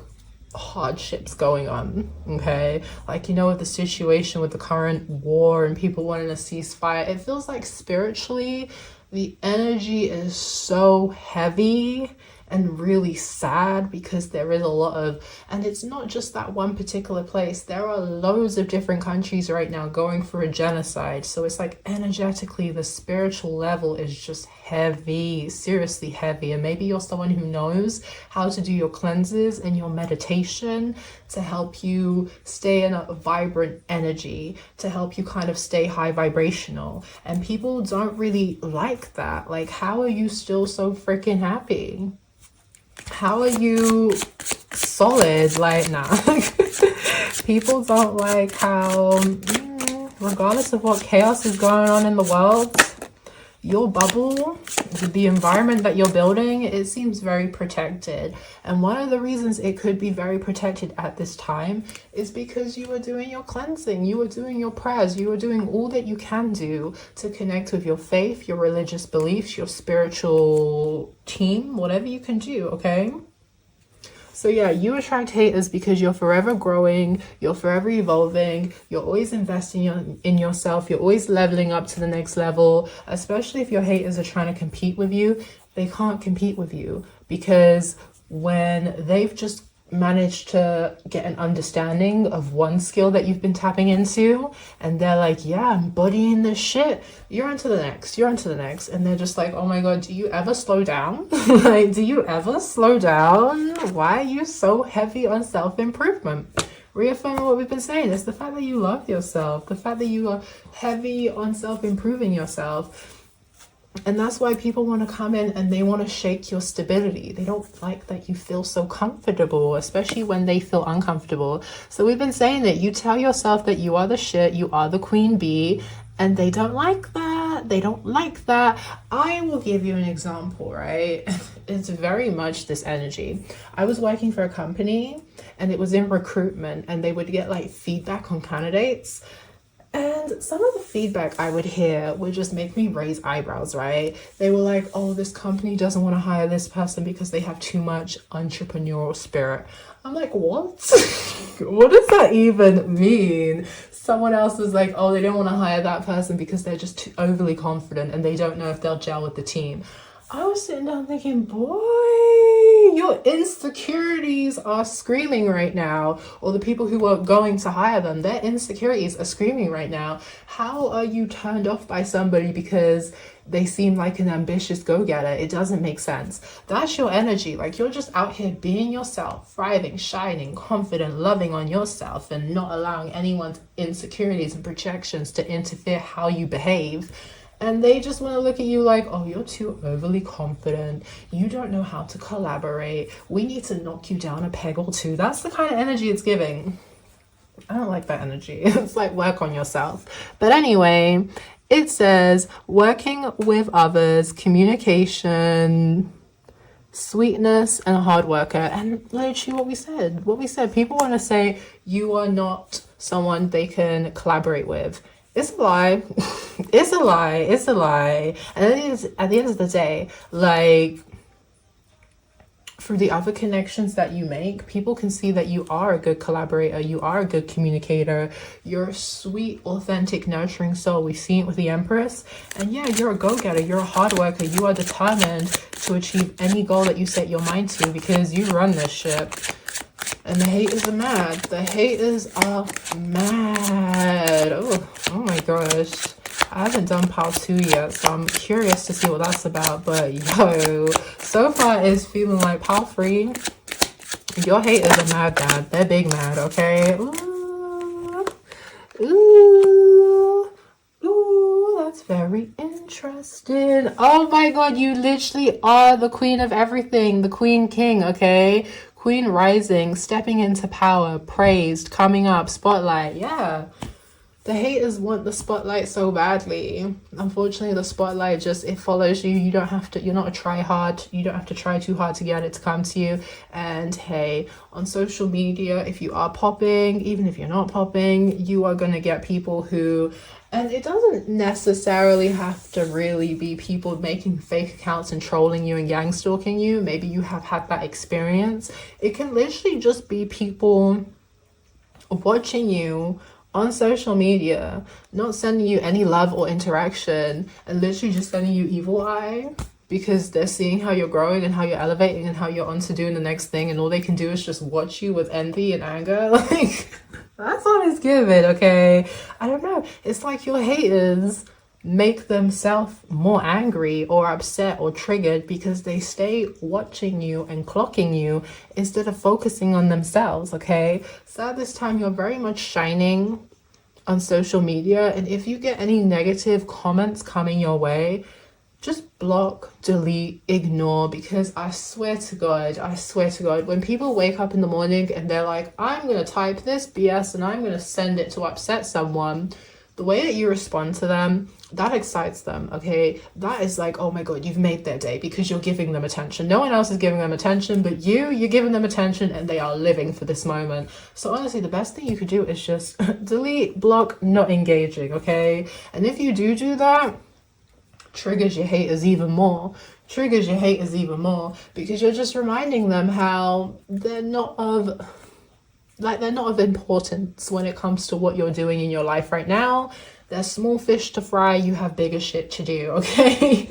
Speaker 1: hardships going on, okay? Like, you know, with the situation with the current war and people wanting a ceasefire, it feels like spiritually the energy is so heavy and really sad, because there is a lot of, and it's not just that one particular place, there are loads of different countries right now going through a genocide. So it's like energetically the spiritual level is just heavy, seriously heavy. And maybe you're someone who knows how to do your cleanses and your meditation to help you stay in a vibrant energy, to help you kind of stay high vibrational. And people don't really like that. Like, how are you still so freaking happy? How are you solid? Like, nah. People don't like how, regardless of what chaos is going on in the world, your bubble, the environment that you're building, it seems very protected. And one of the reasons it could be very protected at this time is because you were doing your cleansing, you were doing your prayers, you were doing all that you can do to connect with your faith, your religious beliefs, your spiritual team, whatever you can do, okay? So yeah, you attract haters because you're forever growing, you're forever evolving, you're always investing in yourself, you're always leveling up to the next level, especially if your haters are trying to compete with you. They can't compete with you because when they've just managed to get an understanding of one skill that you've been tapping into and they're like, yeah, I'm embodying this shit, you're onto the next, and they're just like, oh my god, do you ever slow down? Like, do you ever slow down? Why are you so heavy on self-improvement? Reaffirming what we've been saying, it's the fact that you love yourself, the fact that you are heavy on self-improving yourself. And that's why people want to come in and they want to shake your stability. They don't like that you feel so comfortable, especially when they feel uncomfortable. So we've been saying that you tell yourself that you are the shit, you are the queen bee, and they don't like that. They don't like that. I will give you an example, right? It's very much this energy. I was working for a company and it was in recruitment and they would get like feedback on candidates. And some of the feedback I would hear would just make me raise eyebrows, right? They were like, oh, this company doesn't want to hire this person because they have too much entrepreneurial spirit. I'm like, what? What does that even mean? Someone else was like, oh, they don't want to hire that person because they're just too overly confident and they don't know if they'll gel with the team. I was sitting down thinking, boy, your insecurities are screaming right now. Or the people who are going to hire them, their insecurities are screaming right now. How are you turned off by somebody because they seem like an ambitious go-getter? It doesn't make sense. That's your energy. Like, you're just out here being yourself, thriving, shining, confident, loving on yourself, and not allowing anyone's insecurities and projections to interfere how you behave. And they just want to look at you like, oh, you're too overly confident. You don't know how to collaborate. We need to knock you down a peg or two. That's the kind of energy it's giving. I don't like that energy. It's like, work on yourself. But anyway, it says working with others, communication, sweetness, and a hard worker. And literally what we said, people want to say you are not someone they can collaborate with. It's a lie. It's a lie. It's a lie. And at the end of the day, like, through the other connections that you make, people can see that you are a good collaborator, you are a good communicator, you're a sweet, authentic, nurturing soul. We've seen it with the Empress. And yeah, you're a go-getter, you're a hard worker, you are determined to achieve any goal that you set your mind to because you run this ship. And the haters are mad. The haters are mad. Oh my gosh. I haven't done pile 2 yet, so I'm curious to see what that's about. But yo, so far it's feeling like pile 3. Your haters are mad. They're big mad, okay? Ooh. Ooh. Ooh, that's very interesting. Oh my god, you literally are the queen of everything. The queen king, okay? Queen rising, stepping into power, praised, coming up, spotlight. Yeah, the haters want the spotlight so badly. Unfortunately, the spotlight just, it follows you. You don't have to, you're not a try hard. You don't have to try too hard to get it to come to you. And hey, on social media, if you are popping, even if you're not popping, you are going to get people who, and it doesn't necessarily have to really be people making fake accounts and trolling you and gang stalking you. Maybe you have had that experience. It can literally just be people watching you on social media, not sending you any love or interaction, and literally just sending you evil eye because they're seeing how you're growing and how you're elevating and how you're on to doing the next thing, and all they can do is just watch you with envy and anger. Like, that's all it's given, okay? I don't know. It's like your haters make themselves more angry or upset or triggered because they stay watching you and clocking you instead of focusing on themselves, okay? So at this time, you're very much shining on social media. And if you get any negative comments coming your way, just block, delete, ignore, because I swear to God, when people wake up in the morning and they're like, I'm going to type this BS and I'm going to send it to upset someone, the way that you respond to them, that excites them, okay? That is like, oh my god, you've made their day because you're giving them attention. No one else is giving them attention, but you're giving them attention, and they are living for this moment. So honestly, the best thing you could do is just delete, block, not engaging, okay? And if you do that, triggers your haters even more. Triggers your haters even more, because you're just reminding them how they're not of importance when it comes to what you're doing in your life right now. They're small fish to fry. You have bigger shit to do, okay?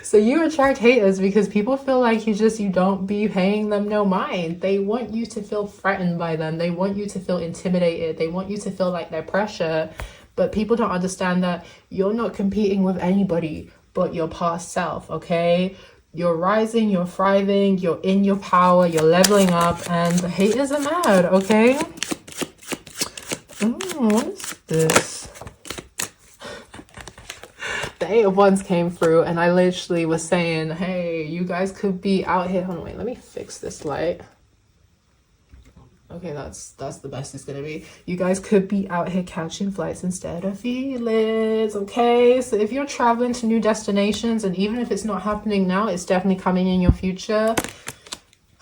Speaker 1: So you attract haters because people feel like you don't be paying them no mind. They want you to feel threatened by them. They want you to feel intimidated. They want you to feel like they're pressure. But people don't understand that you're not competing with anybody but your past self, okay? You're rising, you're thriving, you're in your power, you're leveling up, and the haters are mad, okay? What is this? The Eight of Wands came through, and I literally was saying, hey, you guys could be out here. Hold on, wait, let me fix this light. Okay, that's the best it's gonna be. You guys could be out here catching flights instead of feelings, okay? So if you're traveling to new destinations, and even if it's not happening now, it's definitely coming in your future.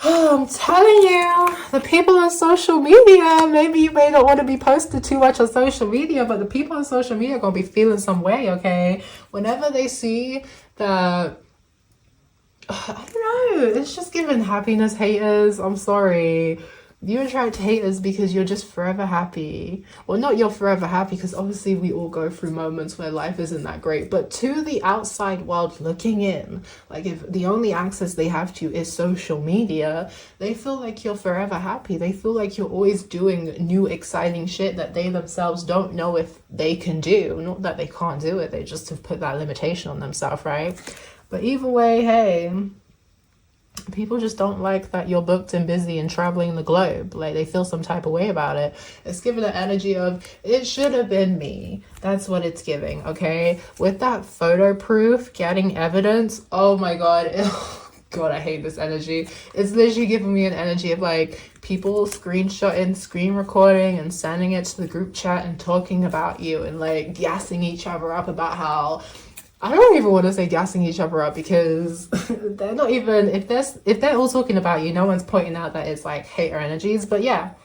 Speaker 1: Oh, I'm telling you, the people on social media, maybe you may not want to be posted too much on social media, but the people on social media are gonna be feeling some way, okay? Whenever they see that, I don't know, it's just giving happiness, haters. I'm sorry. You attract haters because you're just forever happy. Well, not you're forever happy, because obviously we all go through moments where life isn't that great. But to the outside world looking in, like if the only access they have to is social media, they feel like you're forever happy. They feel like you're always doing new exciting shit that they themselves don't know if they can do. Not that they can't do it, they just have put that limitation on themselves, right? But either way, hey, people just don't like that you're booked and busy and traveling the globe. Like, they feel some type of way about it. It's giving the energy of, it should have been me. That's what it's giving, okay? With that photo proof, getting evidence, oh my god. God, I hate this energy. It's literally giving me an energy of like people screenshotting, screen recording, and sending it to the group chat and talking about you and like gassing each other up about how, I don't even want to say gassing each other up, because they're not even, if they're all talking about you, no one's pointing out that it's like hater energies. But yeah,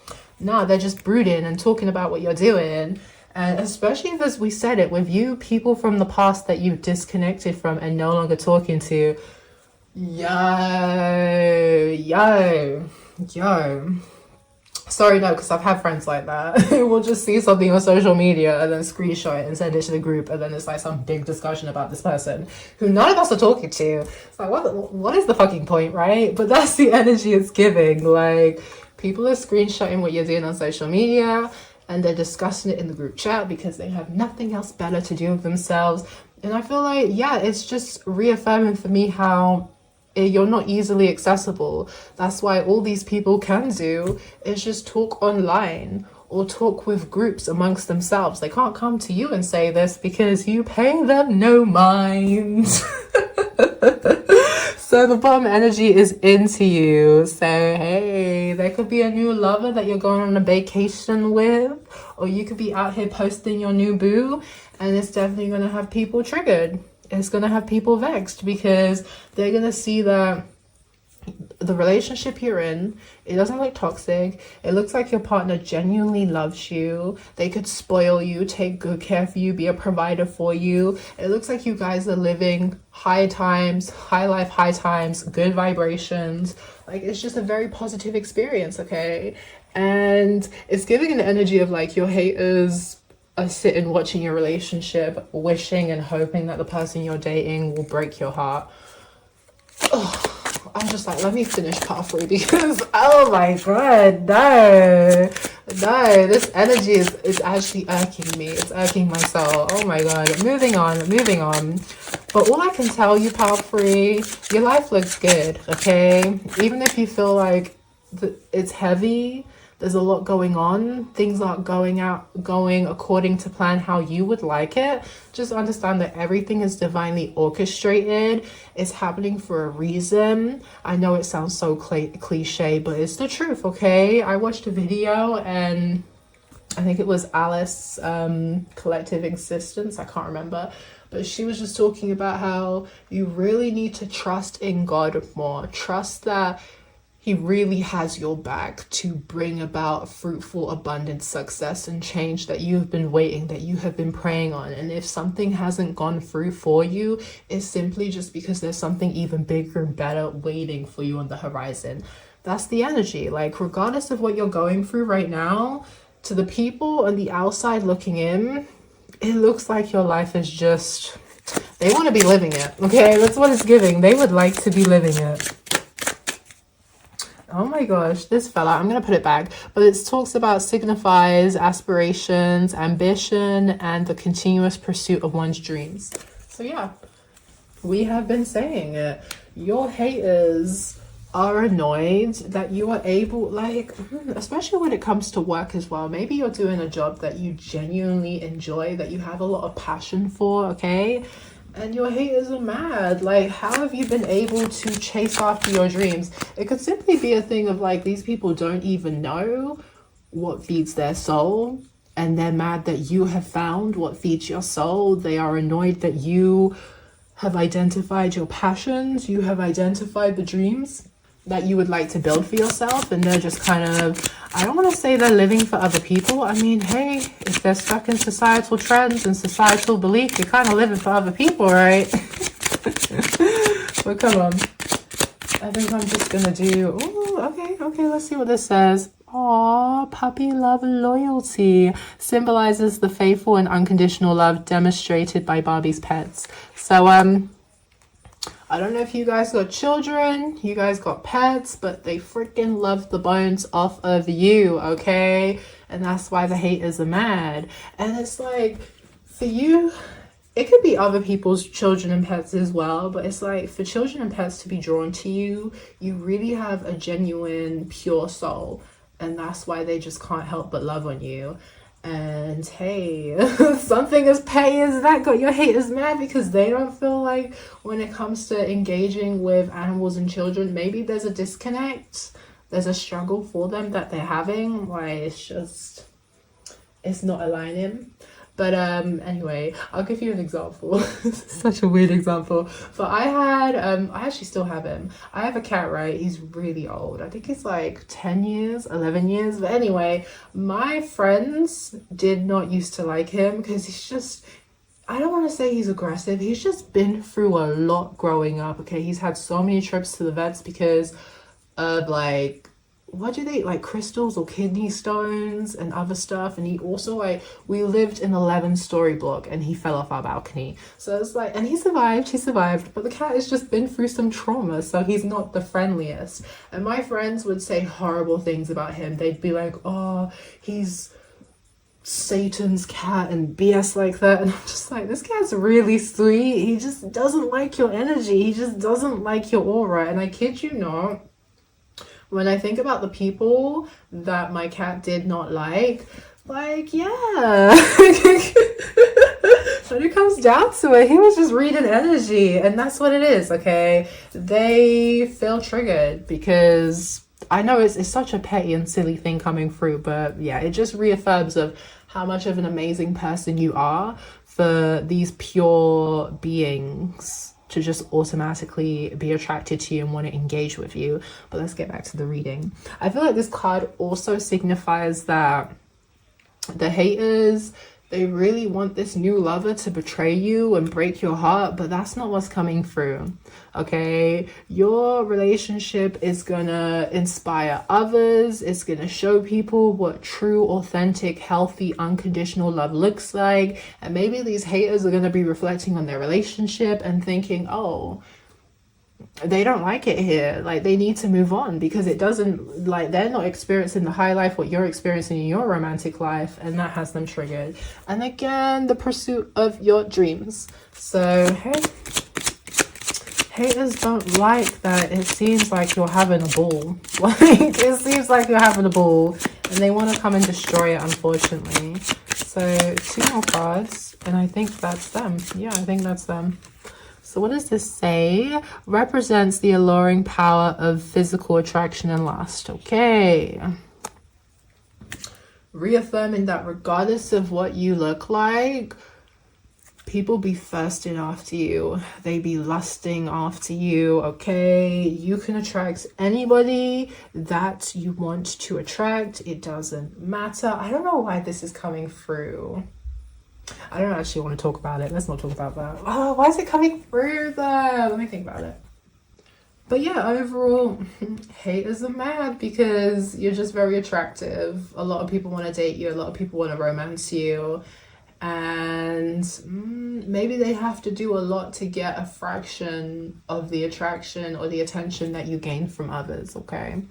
Speaker 1: no, they're just brooding and talking about what you're doing. And especially as we said it, with you, people from the past that you've disconnected from and no longer talking to, yo. Sorry, no, because I've had friends like that. We'll just see something on social media and then screenshot it and send it to the group, and then it's like some big discussion about this person who none of us are talking to. It's like, what is the fucking point, right? But that's the energy it's giving. Like, people are screenshotting what you're doing on social media, and they're discussing it in the group chat because they have nothing else better to do with themselves. And I feel like, yeah, it's just reaffirming for me how you're not easily accessible. That's why all these people can do is just talk online or talk with groups amongst themselves. They can't come to you and say this because you pay them no mind. So the bottom energy is into you. So hey, there could be a new lover that you're going on a vacation with, or you could be out here posting your new boo, and it's definitely going to have people triggered. It's going to have people vexed, because they're going to see that the relationship you're in, it doesn't look toxic. It looks like your partner genuinely loves you. They could spoil you, take good care of you, be a provider for you. It looks like you guys are living high times, high life, high times, good vibrations. Like, it's just a very positive experience, okay? And it's giving an energy of like your haters are sitting watching your relationship, wishing and hoping that the person you're dating will break your heart. I'm just like, let me finish part 3, because oh my god, no, this energy is actually irking me. It's irking my soul. Oh my god. Moving on. But all I can tell you, part 3, your life looks good, okay? Even if you feel like it's heavy, there's a lot going on, things aren't going according to plan how you would like it, just understand that everything is divinely orchestrated. It's happening for a reason. I know it sounds so cliche, but it's the truth, okay? I watched a video and I think it was Alice, Collective Existence, I can't remember, but she was just talking about how you really need to trust in God more. Trust that he really has your back to bring about fruitful, abundant success and change that you have been waiting, that you have been praying on. And if something hasn't gone through for you, it's simply just because there's something even bigger and better waiting for you on the horizon. That's the energy. Like, regardless of what you're going through right now, to the people on the outside looking in, it looks like your life is just, they want to be living it. Okay, that's what it's giving. They would like to be living it. Oh my gosh, this fella, I'm going to put it back, but it talks about signifies aspirations, ambition, and the continuous pursuit of one's dreams. So yeah, we have been saying it. Your haters are annoyed that you are able, like, especially when it comes to work as well. Maybe you're doing a job that you genuinely enjoy, that you have a lot of passion for, okay? And your haters are mad. Like, how have you been able to chase after your dreams? It could simply be a thing of like, these people don't even know what feeds their soul, and they're mad that you have found what feeds your soul. They are annoyed that you have identified your passions, you have identified the dreams that you would like to build for yourself, and they're just kind of, I don't want to say they're living for other people. I mean, hey, if they're stuck in societal trends and societal belief, you're kind of living for other people, right? But come on, I think I'm just gonna do, ooh, okay, let's see what this says. Aw, puppy love loyalty symbolizes the faithful and unconditional love demonstrated by Barbie's pets. So I don't know if you guys got children, you guys got pets, but they freaking love the bones off of you, okay? And that's why the haters are mad. And it's like, for you, it could be other people's children and pets as well, but it's like, for children and pets to be drawn to you, you really have a genuine, pure soul. And that's why they just can't help but love on you. And hey, something as petty as that got your haters mad because they don't feel like when it comes to engaging with animals and children, maybe there's a disconnect, there's a struggle for them that they're having. Like, it's not aligning. But anyway, I'll give you an example. Such a weird example. But I had, I actually still have him. I have a cat, right? He's really old. I think he's like 10 years, 11 years. But anyway, my friends did not used to like him because he's just, I don't want to say he's aggressive. He's just been through a lot growing up, okay? He's had so many trips to the vets because of like, what do they like, crystals or kidney stones and other stuff. And he also, like, we lived in an 11-story block and he fell off our balcony, so it's like, and he survived, but the cat has just been through some trauma, so he's not the friendliest. And my friends would say horrible things about him. They'd be like, oh, he's Satan's cat and BS like that. And I'm just like, this cat's really sweet. He just doesn't like your energy. He just doesn't like your aura. And I kid you not, when I think about the people that my cat did not like, yeah. When it comes down to it, he was just reading energy. And that's what it is, okay? They feel triggered because I know it's such a petty and silly thing coming through. But yeah, it just reaffirms of how much of an amazing person you are for these pure beings to just automatically be attracted to you and want to engage with you. But let's get back to the reading. I feel like this card also signifies that the haters, they really want this new lover to betray you and break your heart, but that's not what's coming through, okay? Your relationship is gonna inspire others. It's gonna show people what true, authentic, healthy, unconditional love looks like. And maybe these haters are gonna be reflecting on their relationship and thinking, oh, they don't like it here, like they need to move on because it doesn't, like, they're not experiencing the high life what you're experiencing in your romantic life, and that has them triggered. And again, the pursuit of your dreams. So hey, haters don't like that. It seems like you're having a ball. Like, it seems like you're having a ball and they want to come and destroy it, unfortunately. So 2 more cards and I think that's them. Yeah, I think that's them. So what does this say? Represents the alluring power of physical attraction and lust. Okay. reaffirming that regardless of what you look like, people be thirsting after you. They be lusting after you, okay? You can attract anybody that you want to attract. It doesn't matter. I don't know why this is coming through. I don't actually want to talk about it. Let's not talk about that. Oh, why is it coming through though? Let me think about it. But yeah, overall, haters are mad because you're just very attractive. A lot of people want to date you. A lot of people want to romance you. And maybe they have to do a lot to get a fraction of the attraction or the attention that you gain from others, okay?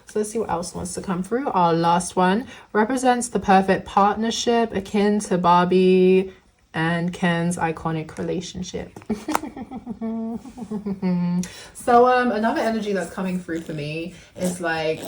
Speaker 1: So let's see what else wants to come through. Our last one represents the perfect partnership akin to Barbie and Ken's iconic relationship. So another energy that's coming through for me is like,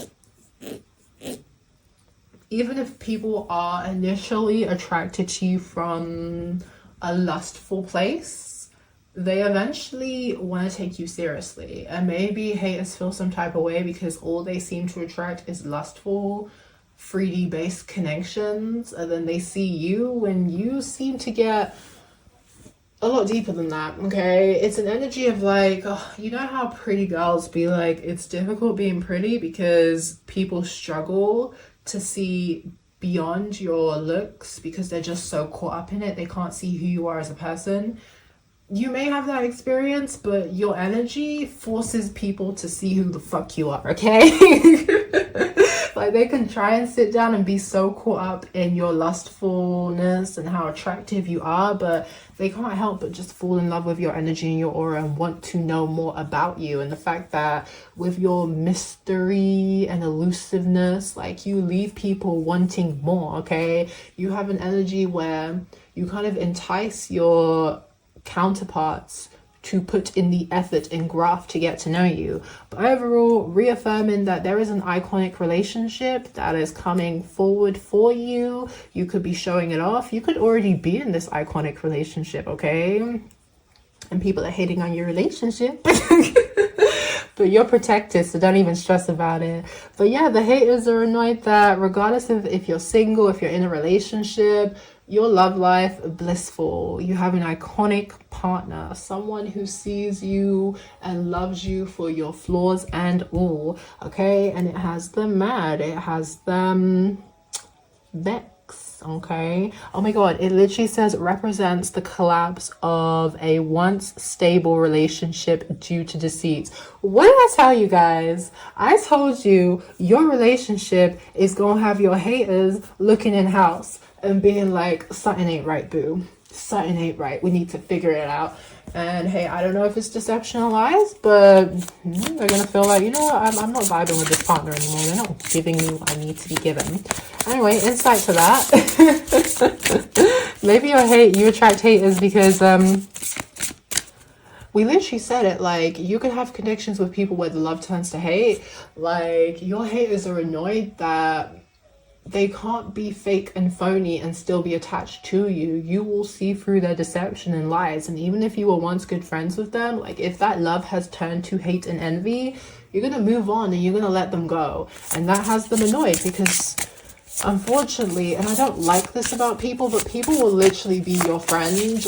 Speaker 1: even if people are initially attracted to you from a lustful place, they eventually want to take you seriously. And maybe haters feel some type of way because all they seem to attract is lustful 3D based connections, and then they see you and you seem to get a lot deeper than that, okay? It's an energy of like, oh, you know how pretty girls be like, it's difficult being pretty because people struggle to see beyond your looks because they're just so caught up in it. They can't see who you are as a person. You may have that experience, but your energy forces people to see who the fuck you are, okay? Like, they can try and sit down and be so caught up in your lustfulness and how attractive you are, but they can't help but just fall in love with your energy and your aura and want to know more about you. And the fact that with your mystery and elusiveness, like, you leave people wanting more, okay? You have an energy where you kind of entice your counterparts to put in the effort and graft to get to know you. But overall, reaffirming that there is an iconic relationship that is coming forward for you. You could be showing it off. You could already be in this iconic relationship, okay? And people are hating on your relationship. But you're protected, so don't even stress about it. But yeah, the haters are annoyed that regardless of if you're single, if you're in a relationship, your love life blissful. You have an iconic partner, someone who sees you and loves you for your flaws and all, okay? And it has them mad. It has them vex, okay? Oh my god, it literally says represents the collapse of a once stable relationship due to deceit. What did I tell you guys? I told you your relationship is gonna have your haters looking in house and being like, something ain't right, boo. Something ain't right. We need to figure it out. And hey, I don't know if it's deception or lies, but they're gonna feel like, you know what, I'm not vibing with this partner anymore. They're not giving me what I need to be given. Anyway, insight to that. Maybe you attract haters because we literally said it, like, you could have connections with people where the love turns to hate. Like, your haters are annoyed that they can't be fake and phony and still be attached to you. You will see through their deception and lies. And even if you were once good friends with them, like, if that love has turned to hate and envy, you're gonna move on and you're gonna let them go. And that has them annoyed because, unfortunately, and I don't like this about people, but people will literally be your friend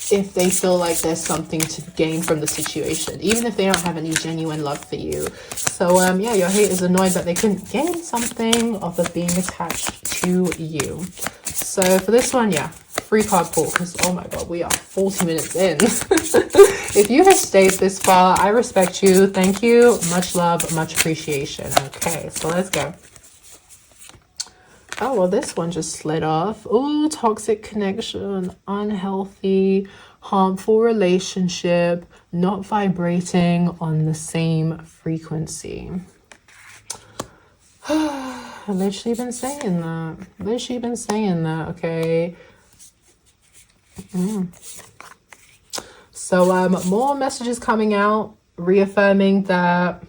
Speaker 1: if they feel like there's something to gain from the situation, even if they don't have any genuine love for you. So yeah, your hate is annoyed that they couldn't gain something off of being attached to you. So for this one, yeah, free card pull, because oh my god, we are 40 minutes in. If you have stayed this far, I respect you. Thank you. Much love, much appreciation. Okay, so let's go. Oh, well, this one just slid off. Oh, toxic connection, unhealthy, harmful relationship, not vibrating on the same frequency. I've literally been saying that. Literally been saying that, okay? So, more messages coming out, reaffirming that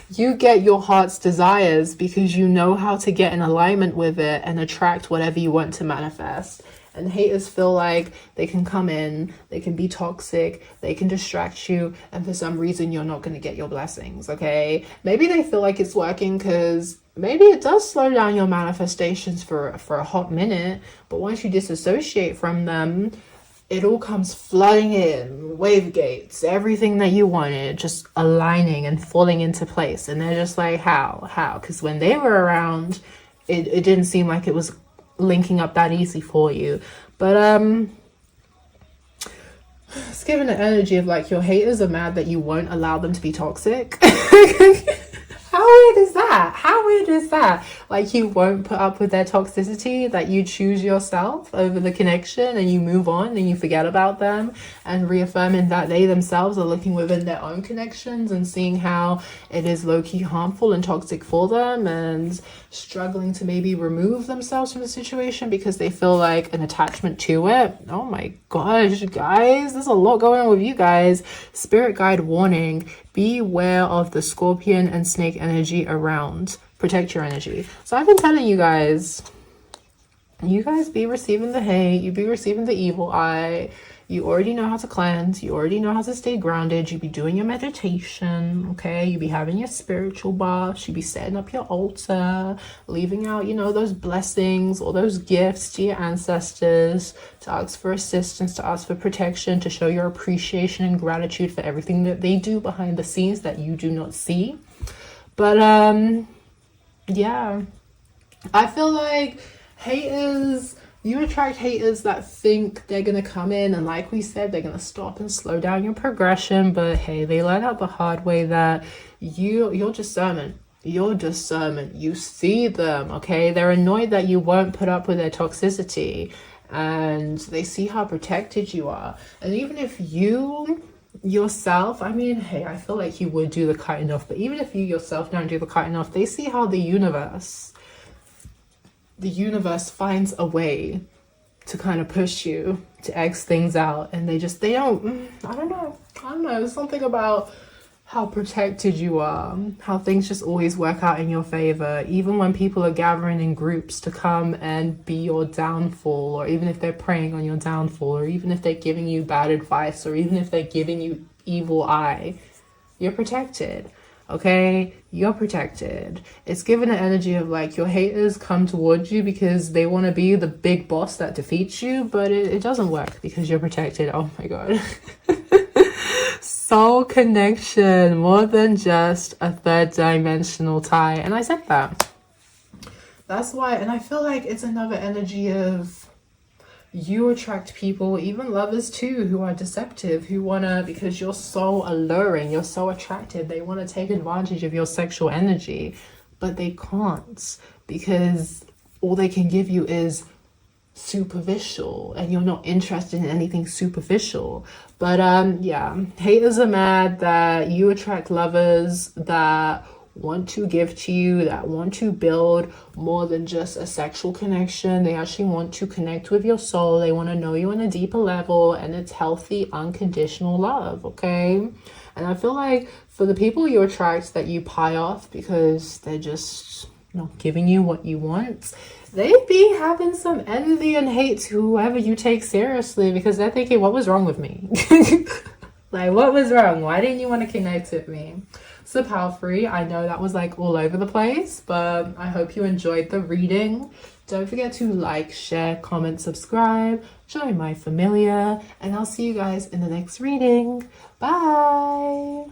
Speaker 1: you get your heart's desires because you know how to get in alignment with it and attract whatever you want to manifest. And haters feel like they can come in, they can be toxic, they can distract you, and for some reason you're not going to get your blessings, okay? Maybe they feel like it's working because maybe it does slow down your manifestations for a hot minute, but once you disassociate from them, it all comes flooding in, wave gates, everything that you wanted, just aligning and falling into place. And they're just like, how? Because when they were around, it didn't seem like it was linking up that easy for you. But it's given the energy of like your haters are mad that you won't allow them to be toxic. How weird is that? How weird is that? Like you won't put up with their toxicity, that you choose yourself over the connection and you move on and you forget about them, and reaffirming that they themselves are looking within their own connections and seeing how it is low-key harmful and toxic for them, and struggling to maybe remove themselves from the situation because they feel like an attachment to it. Oh my gosh, guys, there's a lot going on with you guys. Spirit guide warning: beware of the scorpion and snake energy around. Protect your energy. So I've been telling you guys be receiving the hate, you be receiving the evil eye. You already know how to cleanse, you already know how to stay grounded, you be doing your meditation, okay? You be having your spiritual baths, you be setting up your altar, leaving out, you know, those blessings or those gifts to your ancestors, to ask for assistance, to ask for protection, to show your appreciation and gratitude for everything that they do behind the scenes that you do not see. But yeah, I feel like haters, you attract haters that think they're going to come in and, like we said, they're going to stop and slow down your progression. But hey, they learn out the hard way that your discernment, you see them, okay? They're annoyed that you won't put up with their toxicity, and they see how protected you are. And even if you yourself, I mean, hey, I feel like you would do the cutting off, but even if you yourself don't do the cutting off, they see how the universe finds a way to kind of push you to X things out, and I don't know, there's something about how protected you are, how things just always work out in your favor, even when people are gathering in groups to come and be your downfall, or even if they're preying on your downfall, or even if they're giving you bad advice, or even if they're giving you evil eye. You're protected. Okay, you're protected. It's given an energy of like your haters come towards you because they want to be the big boss that defeats you, but it doesn't work because you're protected. Oh my god. Soul connection, more than just a third dimensional tie. And I said that. That's why, and I feel like it's another energy of you attract people, even lovers too, who are deceptive, who wanna, because you're so alluring, you're so attractive, they want to take advantage of your sexual energy, but they can't, because all they can give you is superficial, and you're not interested in anything superficial. But yeah, haters are mad that you attract lovers that want to give to you, that want to build more than just a sexual connection. They actually want to connect with your soul. They want to know you on a deeper level, and it's healthy, unconditional love, okay? And I feel like for the people you attract that you pie off because they're just not giving you what you want, they be having some envy and hate to whoever you take seriously, because they're thinking, what was wrong with me? Like, what was wrong? Why didn't you want to connect with me? So powerful. I know that was like all over the place, but I hope you enjoyed the reading. Don't forget to like, share, comment, subscribe, join my familia, and I'll see you guys in the next reading. Bye.